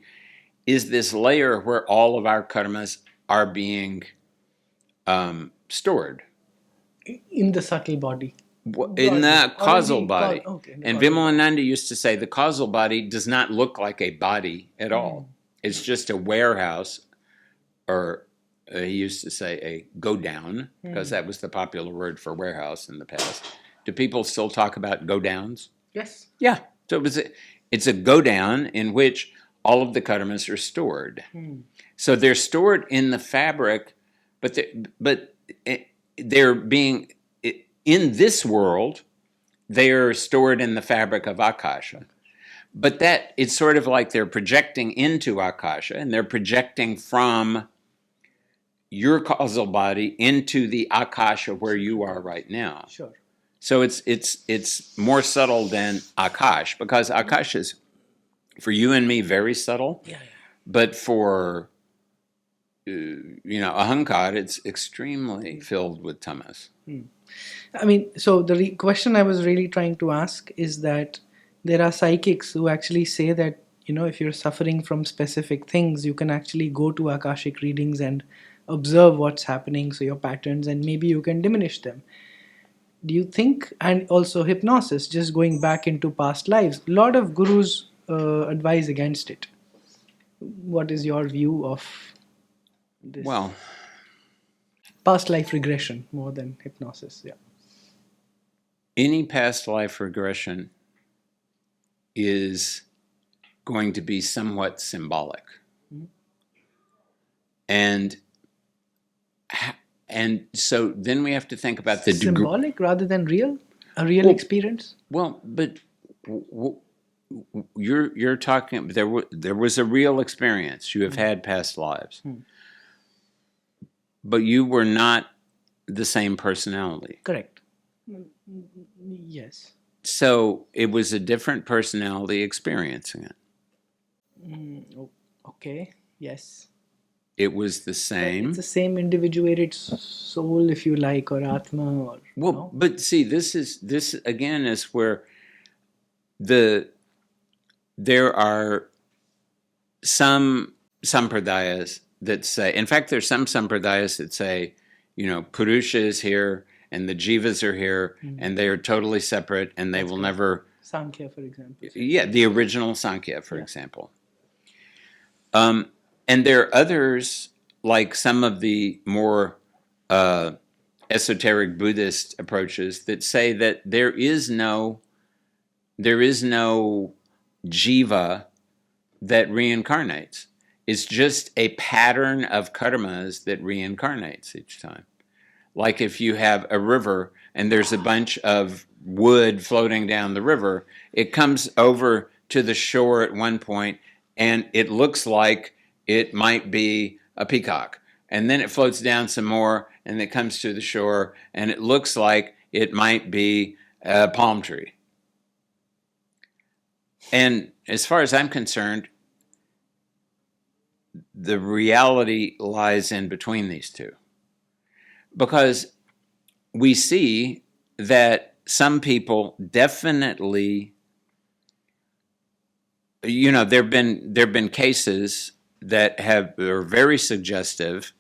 A: is this layer where all of our karmas are being stored.
B: In the subtle body.
A: In the causal body. And Vimalananda used to say the causal body does not look like a body at all. It's just a warehouse, or he used to say a go-down, because that was the popular word for warehouse in the past. Do people still talk about go-downs?
B: Yes.
A: Yeah. So it's a go-down in which all of the karmas are stored. So they're stored in the fabric, but they're being, in this world, they are stored in the fabric of Akasha. But it's sort of like they're projecting into Akasha, and they're projecting from your causal body into the Akasha where you are right now.
B: Sure.
A: So it's more subtle than Akash, because Akash is, for you and me, very subtle.
B: Yeah.
A: But for ahankar, it's extremely filled with tamas.
B: I mean, so the question I was really trying to ask is that there are psychics who actually say that, if you're suffering from specific things, you can actually go to Akashic readings and observe what's happening, so your patterns, and maybe you can diminish them. Do you think, and also hypnosis, just going back into past lives, a lot of gurus advise against it. What is your view of this?
A: Well,
B: past life regression more than hypnosis, yeah.
A: Any past life regression is going to be somewhat symbolic. Mm-hmm. And so then we have to think about the
B: symbolic rather than real, a real experience.
A: Well, but you're talking. There was a real experience. You have had past lives, but you were not the same personality.
B: Correct. Yes.
A: So it was a different personality experiencing it.
B: Okay. Yes.
A: It was the same.
B: It's the same individuated soul, if you like, or atma, or
A: well. But see, this again is where there are some sampradayas that say. In fact, there's some sampradayas that say, Purusha is here and the jivas are here, and they are totally separate, and they will never.
B: Sankhya, for example.
A: Yeah, the original Sankhya, for example. And there are others, like some of the more esoteric Buddhist approaches, that say that there is no jiva that reincarnates. It's just a pattern of karmas that reincarnates each time. Like if you have a river and there's a bunch of wood floating down the river, it comes over to the shore at one point and it looks like it might be a peacock. And then it floats down some more and it comes to the shore and it looks like it might be a palm tree. And as far as I'm concerned, the reality lies in between these two. Because we see that some people definitely, there've been cases that are very suggestive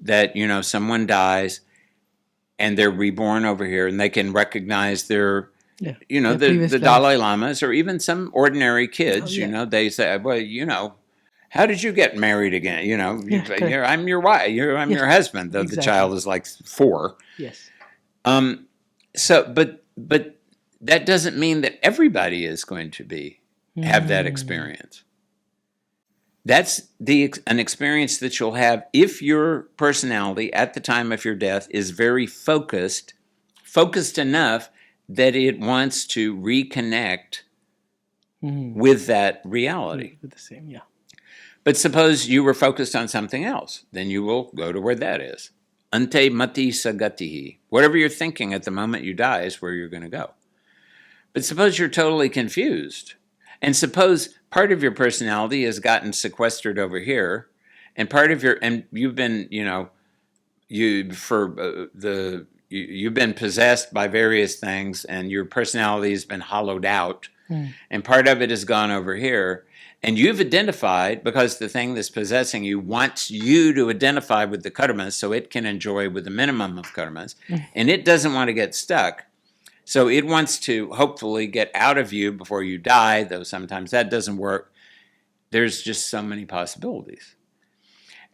A: that, someone dies and they're reborn over here and they can recognize their, the Dalai Lamas or even some ordinary kids, they say, well, how did you get married again? I'm your wife, I'm your husband, though the child is like 4.
B: Yes.
A: So, but that doesn't mean that everybody is going to have that experience. That's an experience that you'll have if your personality at the time of your death is very focused enough that it wants to reconnect with that reality.
B: With the same, yeah.
A: But suppose you were focused on something else, then you will go to where that is. Ante mati sagatihi. Whatever you're thinking at the moment you die is where you're going to go. But suppose you're totally confused. And suppose part of your personality has gotten sequestered over here, and you've been, you've been possessed by various things, and your personality has been hollowed out, and part of it has gone over here, and you've identified, because the thing that's possessing you wants you to identify with the karmas so it can enjoy with the minimum of karmas, and it doesn't want to get stuck. So it wants to hopefully get out of you before you die, though sometimes that doesn't work. There's just so many possibilities.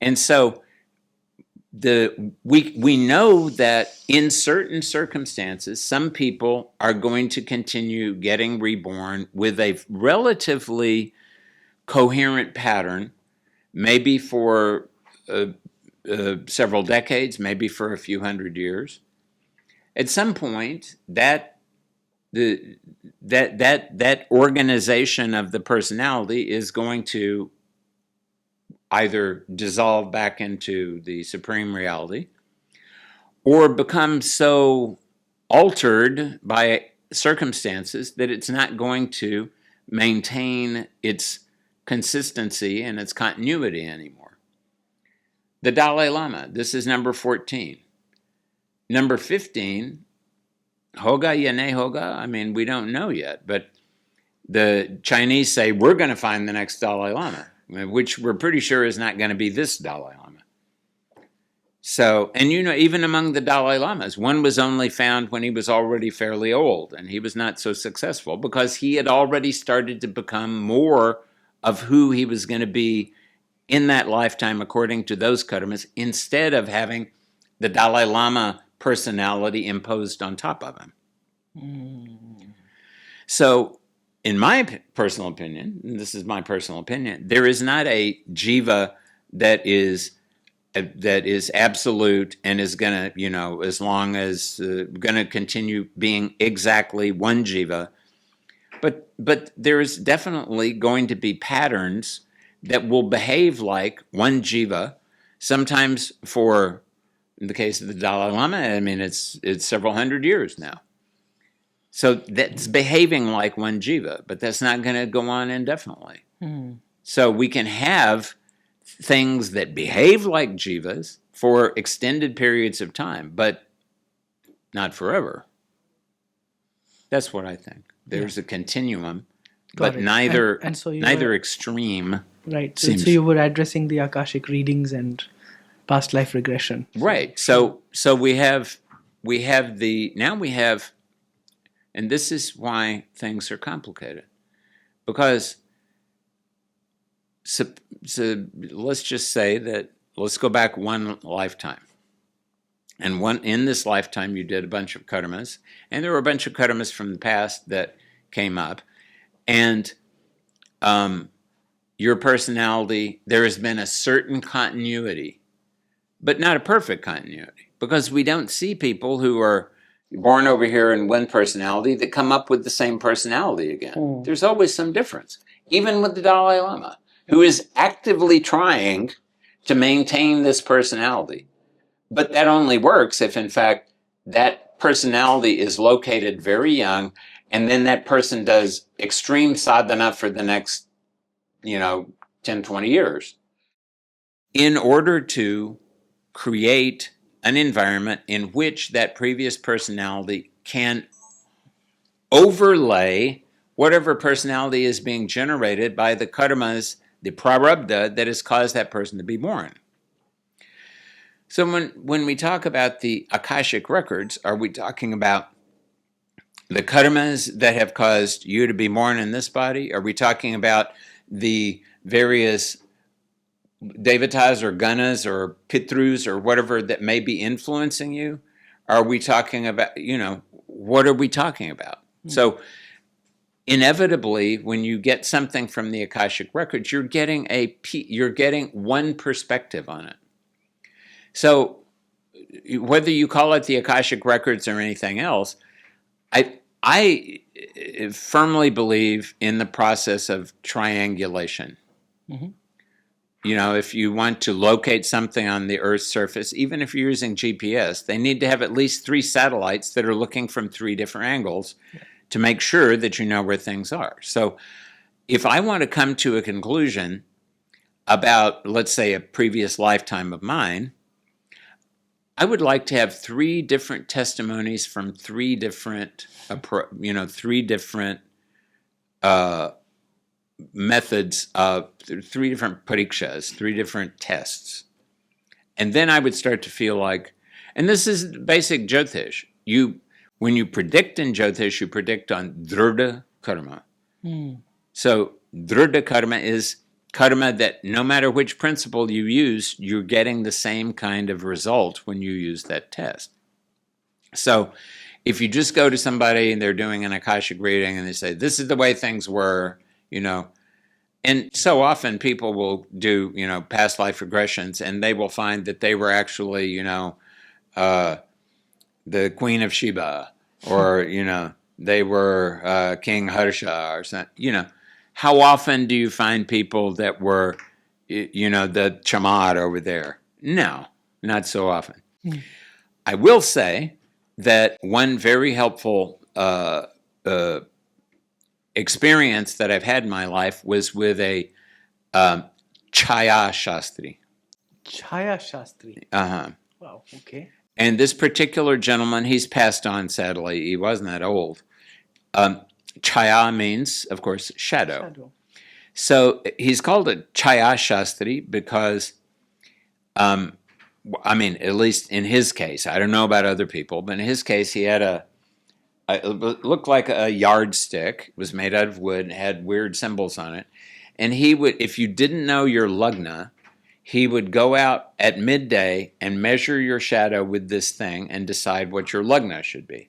A: And so we know that in certain circumstances, some people are going to continue getting reborn with a relatively coherent pattern, maybe for several decades, maybe for a few hundred years. At some point, that organization of the personality is going to either dissolve back into the supreme reality or become so altered by circumstances that it's not going to maintain its consistency and its continuity anymore. the Dalai Lama. This is number 14. Number 15, Hoga ya ne Hoga? I mean, we don't know yet, but the Chinese say we're going to find the next Dalai Lama, which we're pretty sure is not going to be this Dalai Lama. So, and even among the Dalai Lamas, one was only found when he was already fairly old, and he was not so successful because he had already started to become more of who he was going to be in that lifetime according to those karmas, instead of having the Dalai Lama personality imposed on top of him. So, in my personal opinion, and this is my personal opinion, there is not a jiva that is absolute and is going to, as long as going to continue being exactly one jiva. But there is definitely going to be patterns that will behave like one jiva. Sometimes, in the case of the Dalai Lama, I mean, it's several hundred years now. So that's behaving like one jiva, but that's not going to go on indefinitely. So we can have things that behave like jivas for extended periods of time, but not forever. That's what I think. There's a continuum, but neither extreme.
B: Right. So you were addressing the Akashic readings and past life regression.
A: Right. So we have, and this is why things are complicated, because so let's just say that, let's go back one lifetime. And in this lifetime, you did a bunch of karmas, and there were a bunch of karmas from the past that came up. And your personality, there has been a certain continuity, but not a perfect continuity, because we don't see people who are born over here in one personality that come up with the same personality again. There's always some difference, even with the Dalai Lama, who is actively trying to maintain this personality. But that only works if, in fact, that personality is located very young, and then that person does extreme sadhana for the next, 10, 20 years, in order to create an environment in which that previous personality can overlay whatever personality is being generated by the karmas, the prarabdha that has caused that person to be born. So when we talk about the Akashic records, are we talking about the karmas that have caused you to be born in this body? Are we talking about the various Devatas or Ganas or Pitrus or whatever that may be influencing you? Are we talking about, what are we talking about? So inevitably, when you get something from the Akashic records, you're getting one perspective on it. So whether you call it the Akashic records or anything else, I firmly believe in the process of triangulation. If you want to locate something on the Earth's surface, even if you're using GPS, they need to have at least 3 satellites that are looking from 3 different angles to make sure that you know where things are. So if I want to come to a conclusion about, let's say, a previous lifetime of mine, I would like to have 3 different testimonies from 3 different, 3 different methods of 3 different parikshas, 3 different tests. And then I would start to feel like, and this is basic Jyotish. When you predict in Jyotish, you predict on drudha karma. So drudha karma is karma that no matter which principle you use, you're getting the same kind of result when you use that test. So if you just go to somebody and they're doing an Akashic reading and they say, this is the way things were, and so often people will do, past life regressions, and they will find that they were actually, the Queen of Sheba, or, they were King Harsha, or something, How often do you find people that were, the Chamad over there? No, not so often. I will say that one very helpful experience that I've had in my life was with a Chaya Shastri.
B: Chaya Shastri.
A: Uh-huh.
B: Wow, okay.
A: And this particular gentleman, he's passed on, sadly. He wasn't that old. Chaya means, of course, shadow. So he's called a Chaya Shastri because, I mean, at least in his case, I don't know about other people, but in his case, he had it looked like a yardstick. It was made out of wood and had weird symbols on it. And he would, if you didn't know your lugna, he would go out at midday and measure your shadow with this thing and decide what your lugna should be.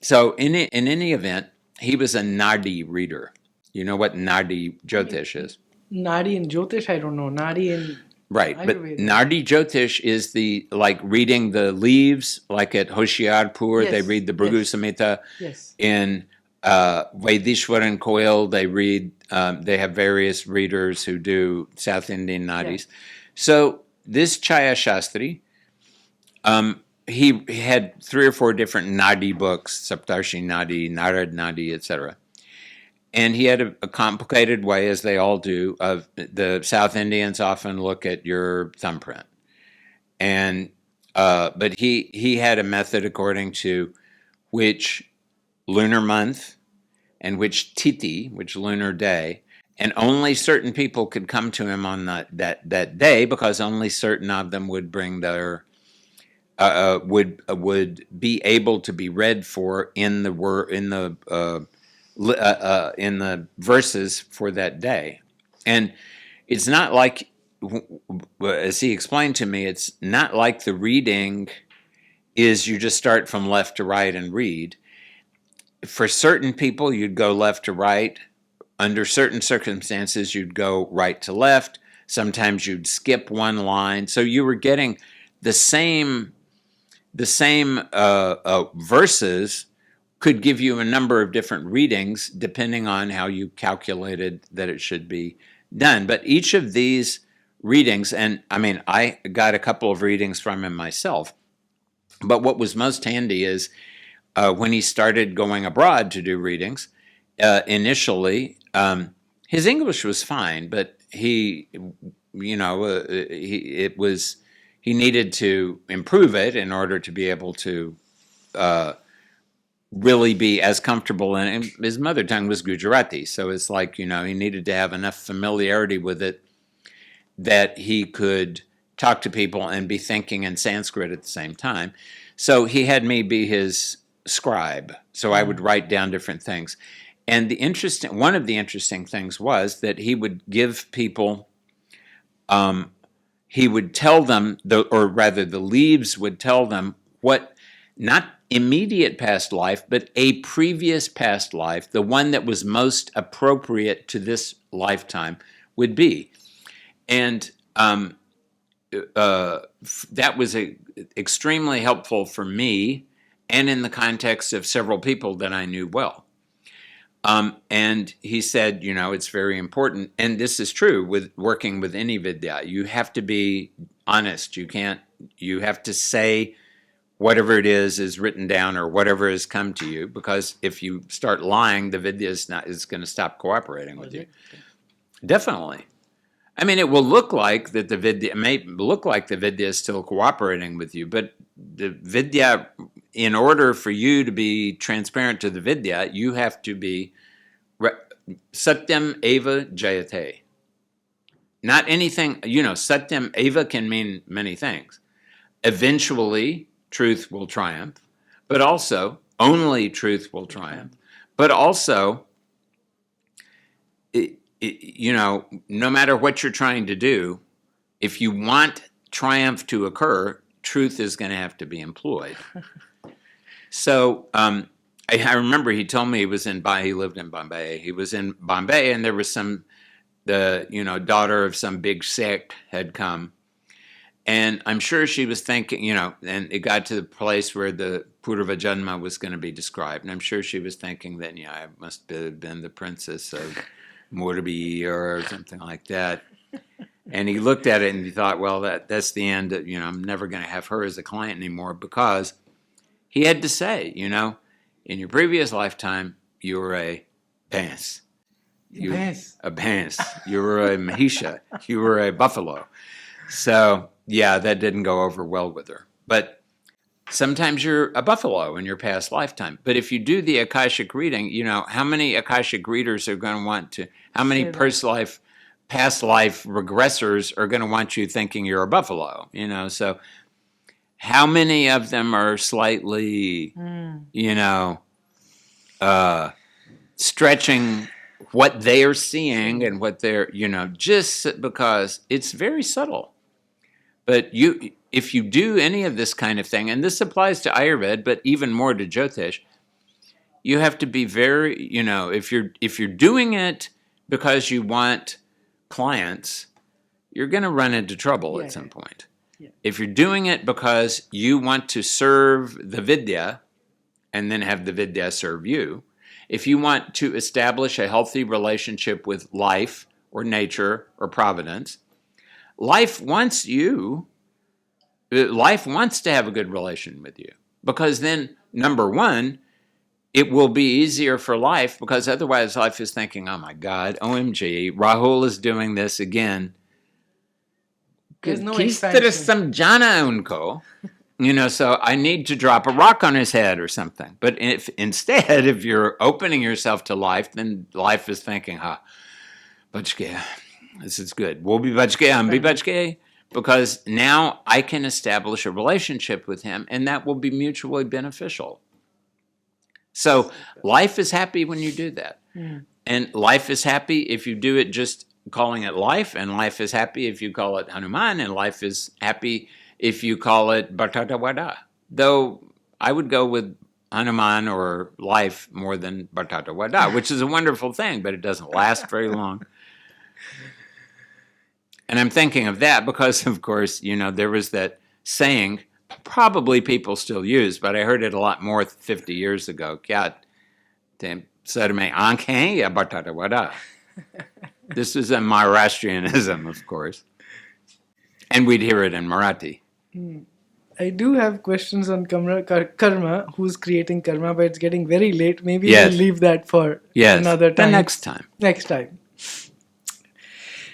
A: So in any event, he was a Nadi reader. You know what Nadi Jyotish is?
B: Nadi and Jyotish, I don't know. Nadi and
A: right, but
B: Ayurveda.
A: Nadi Jyotish is the like reading the leaves, like at Hoshiarpur,
B: Yes,
A: they read the Bhrigu
B: yes.
A: Samhita.
B: Yes.
A: In Vaidishwaran Koil, they read. They have various readers who do South Indian Nadis.
B: Yeah.
A: So this Chaya Shastri, he had 3 or 4 different Nadi books, Saptarshi Nadi, Narad Nadi, etc. And he had a complicated way, as they all do, of the South Indians often look at your thumbprint. And but he had a method according to which lunar month and which tithi, which lunar day, and only certain people could come to him on that day because only certain of them would bring their would be able to be read for in the verses for that day. And it's not like, as he explained to me, it's not like the reading is you just start from left to right and read. For certain people, you'd go left to right. Under certain circumstances, you'd go right to left. Sometimes you'd skip one line. So you were getting the same verses could give you a number of different readings depending on how you calculated that it should be done. But each of these readings, and I mean, I got a couple of readings from him myself, but what was most handy is when he started going abroad to do readings, initially, his English was fine, but he needed to improve it in order to be able to really be as comfortable. And his mother tongue was Gujarati, so it's like, he needed to have enough familiarity with it that he could talk to people and be thinking in Sanskrit at the same time. So he had me be his scribe, so I would write down different things. And one of the interesting things was that he would give people, he would tell them, or rather the leaves would tell them what, not immediate past life, but a previous past life, the one that was most appropriate to this lifetime would be. And that was extremely helpful for me, and in the context of several people that I knew well. And he said, it's very important, and this is true with working with any vidya. You have to be honest. You have to say whatever it is written down or whatever has come to you, because if you start lying, the vidya is going to stop cooperating with you. Definitely. I mean, it will look like that the vidya, it may look like the vidya is still cooperating with you, but the vidya, in order for you to be transparent to the vidya, you have to be satyam eva jayate. Not anything, satyam eva can mean many things. Eventually, truth will triumph, but also only truth will triumph. But also, no matter what you're trying to do, if you want triumph to occur, truth is going to have to be employed. So I remember he told me he lived in Bombay. He was in Bombay, and there was the daughter of some big sect had come. And I'm sure she was thinking, and it got to the place where the Purva Janma was going to be described. And I'm sure she was thinking that, I must have been the princess of Morbi or something like that. And he looked at it and he thought, well, that's the end. I'm never going to have her as a client anymore, because he had to say, in your previous lifetime, you were a pants.
B: Yes.
A: A bans. You were a Mahisha. You were a buffalo. So, yeah, that didn't go over well with her. But sometimes you're a buffalo in your past lifetime. But if you do the Akashic reading, how many Akashic readers are going to want to, how many past life regressors are going to want you thinking you're a buffalo? So how many of them are slightly, stretching what they are seeing and what they're, just because it's very subtle. But if you do any of this kind of thing, and this applies to Ayurveda, but even more to Jyotish, you have to be very, if you're doing it because you want clients, you're going to run into trouble at some point.
B: Yeah.
A: If you're doing it because you want to serve the Vidya and then have the Vidya serve you, if you want to establish a healthy relationship with life or nature or Providence, life wants to have a good relation with you, because then, number one, it will be easier for life, because otherwise life is thinking, oh my God, OMG, Rahul is doing this again.
B: There's no expansion.
A: So I need to drop a rock on his head or something. But if you're opening yourself to life, then life is thinking, Bachke, this is good. We'll be Bachke, because now I can establish a relationship with him, and that will be mutually beneficial. So life is happy when you do that. And life is happy if you do it just calling it life, and life is happy if you call it Hanuman, and life is happy if you call it Bhartata Vada. Though I would go with Hanuman or life more than Bhartata Vada, which is a wonderful thing, but it doesn't last very long. And I'm thinking of that because, of course, there was that saying, probably people still use, but I heard it a lot more 50 years ago. Kya sar mein aankhein ya Bhartata Vada? This is a Maharashtrianism, of course. And we'd hear it in Marathi.
B: I do have questions on karma, who's creating karma, but it's getting very late. Maybe we'll leave that for another time.
A: Next time.
B: Next time.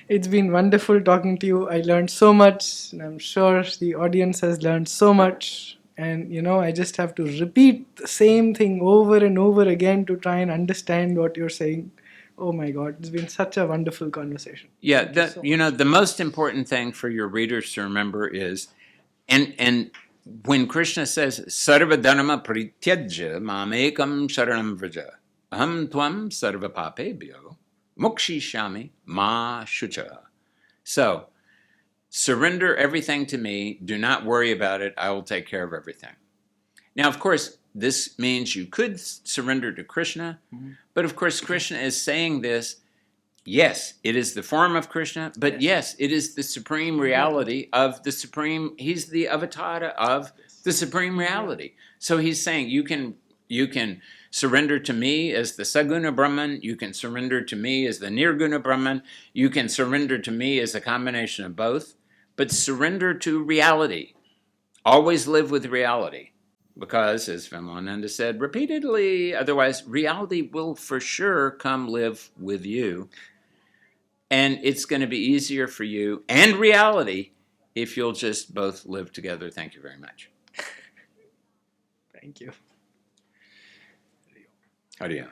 B: It's been wonderful talking to you. I learned so much, and I'm sure the audience has learned so much. And, I just have to repeat the same thing over and over again to try and understand what you're saying. Oh my God, it's been such a wonderful conversation.
A: Yeah, the most important thing for your readers to remember is, and when Krishna says, Sarva dharma parityajya mamekam sharanam vraja, aham tvam sarva papebhyo mokshishami ma shucha. So, surrender everything to me. Do not worry about it. I will take care of everything. Now, of course, this means you could surrender to Krishna, but of course, Krishna is saying this. Yes, it is the form of Krishna, but yes, it is the supreme reality of the supreme. He's the avatar of the supreme reality. So he's saying you can surrender to me as the Saguna Brahman. You can surrender to me as the Nirguna Brahman. You can surrender to me as a combination of both. But surrender to reality. Always live with reality. Because, as Vimalananda said repeatedly, otherwise reality will for sure come live with you. And it's going to be easier for you and reality if you'll just both live together. Thank you very much.
B: Thank you.
A: Hariya.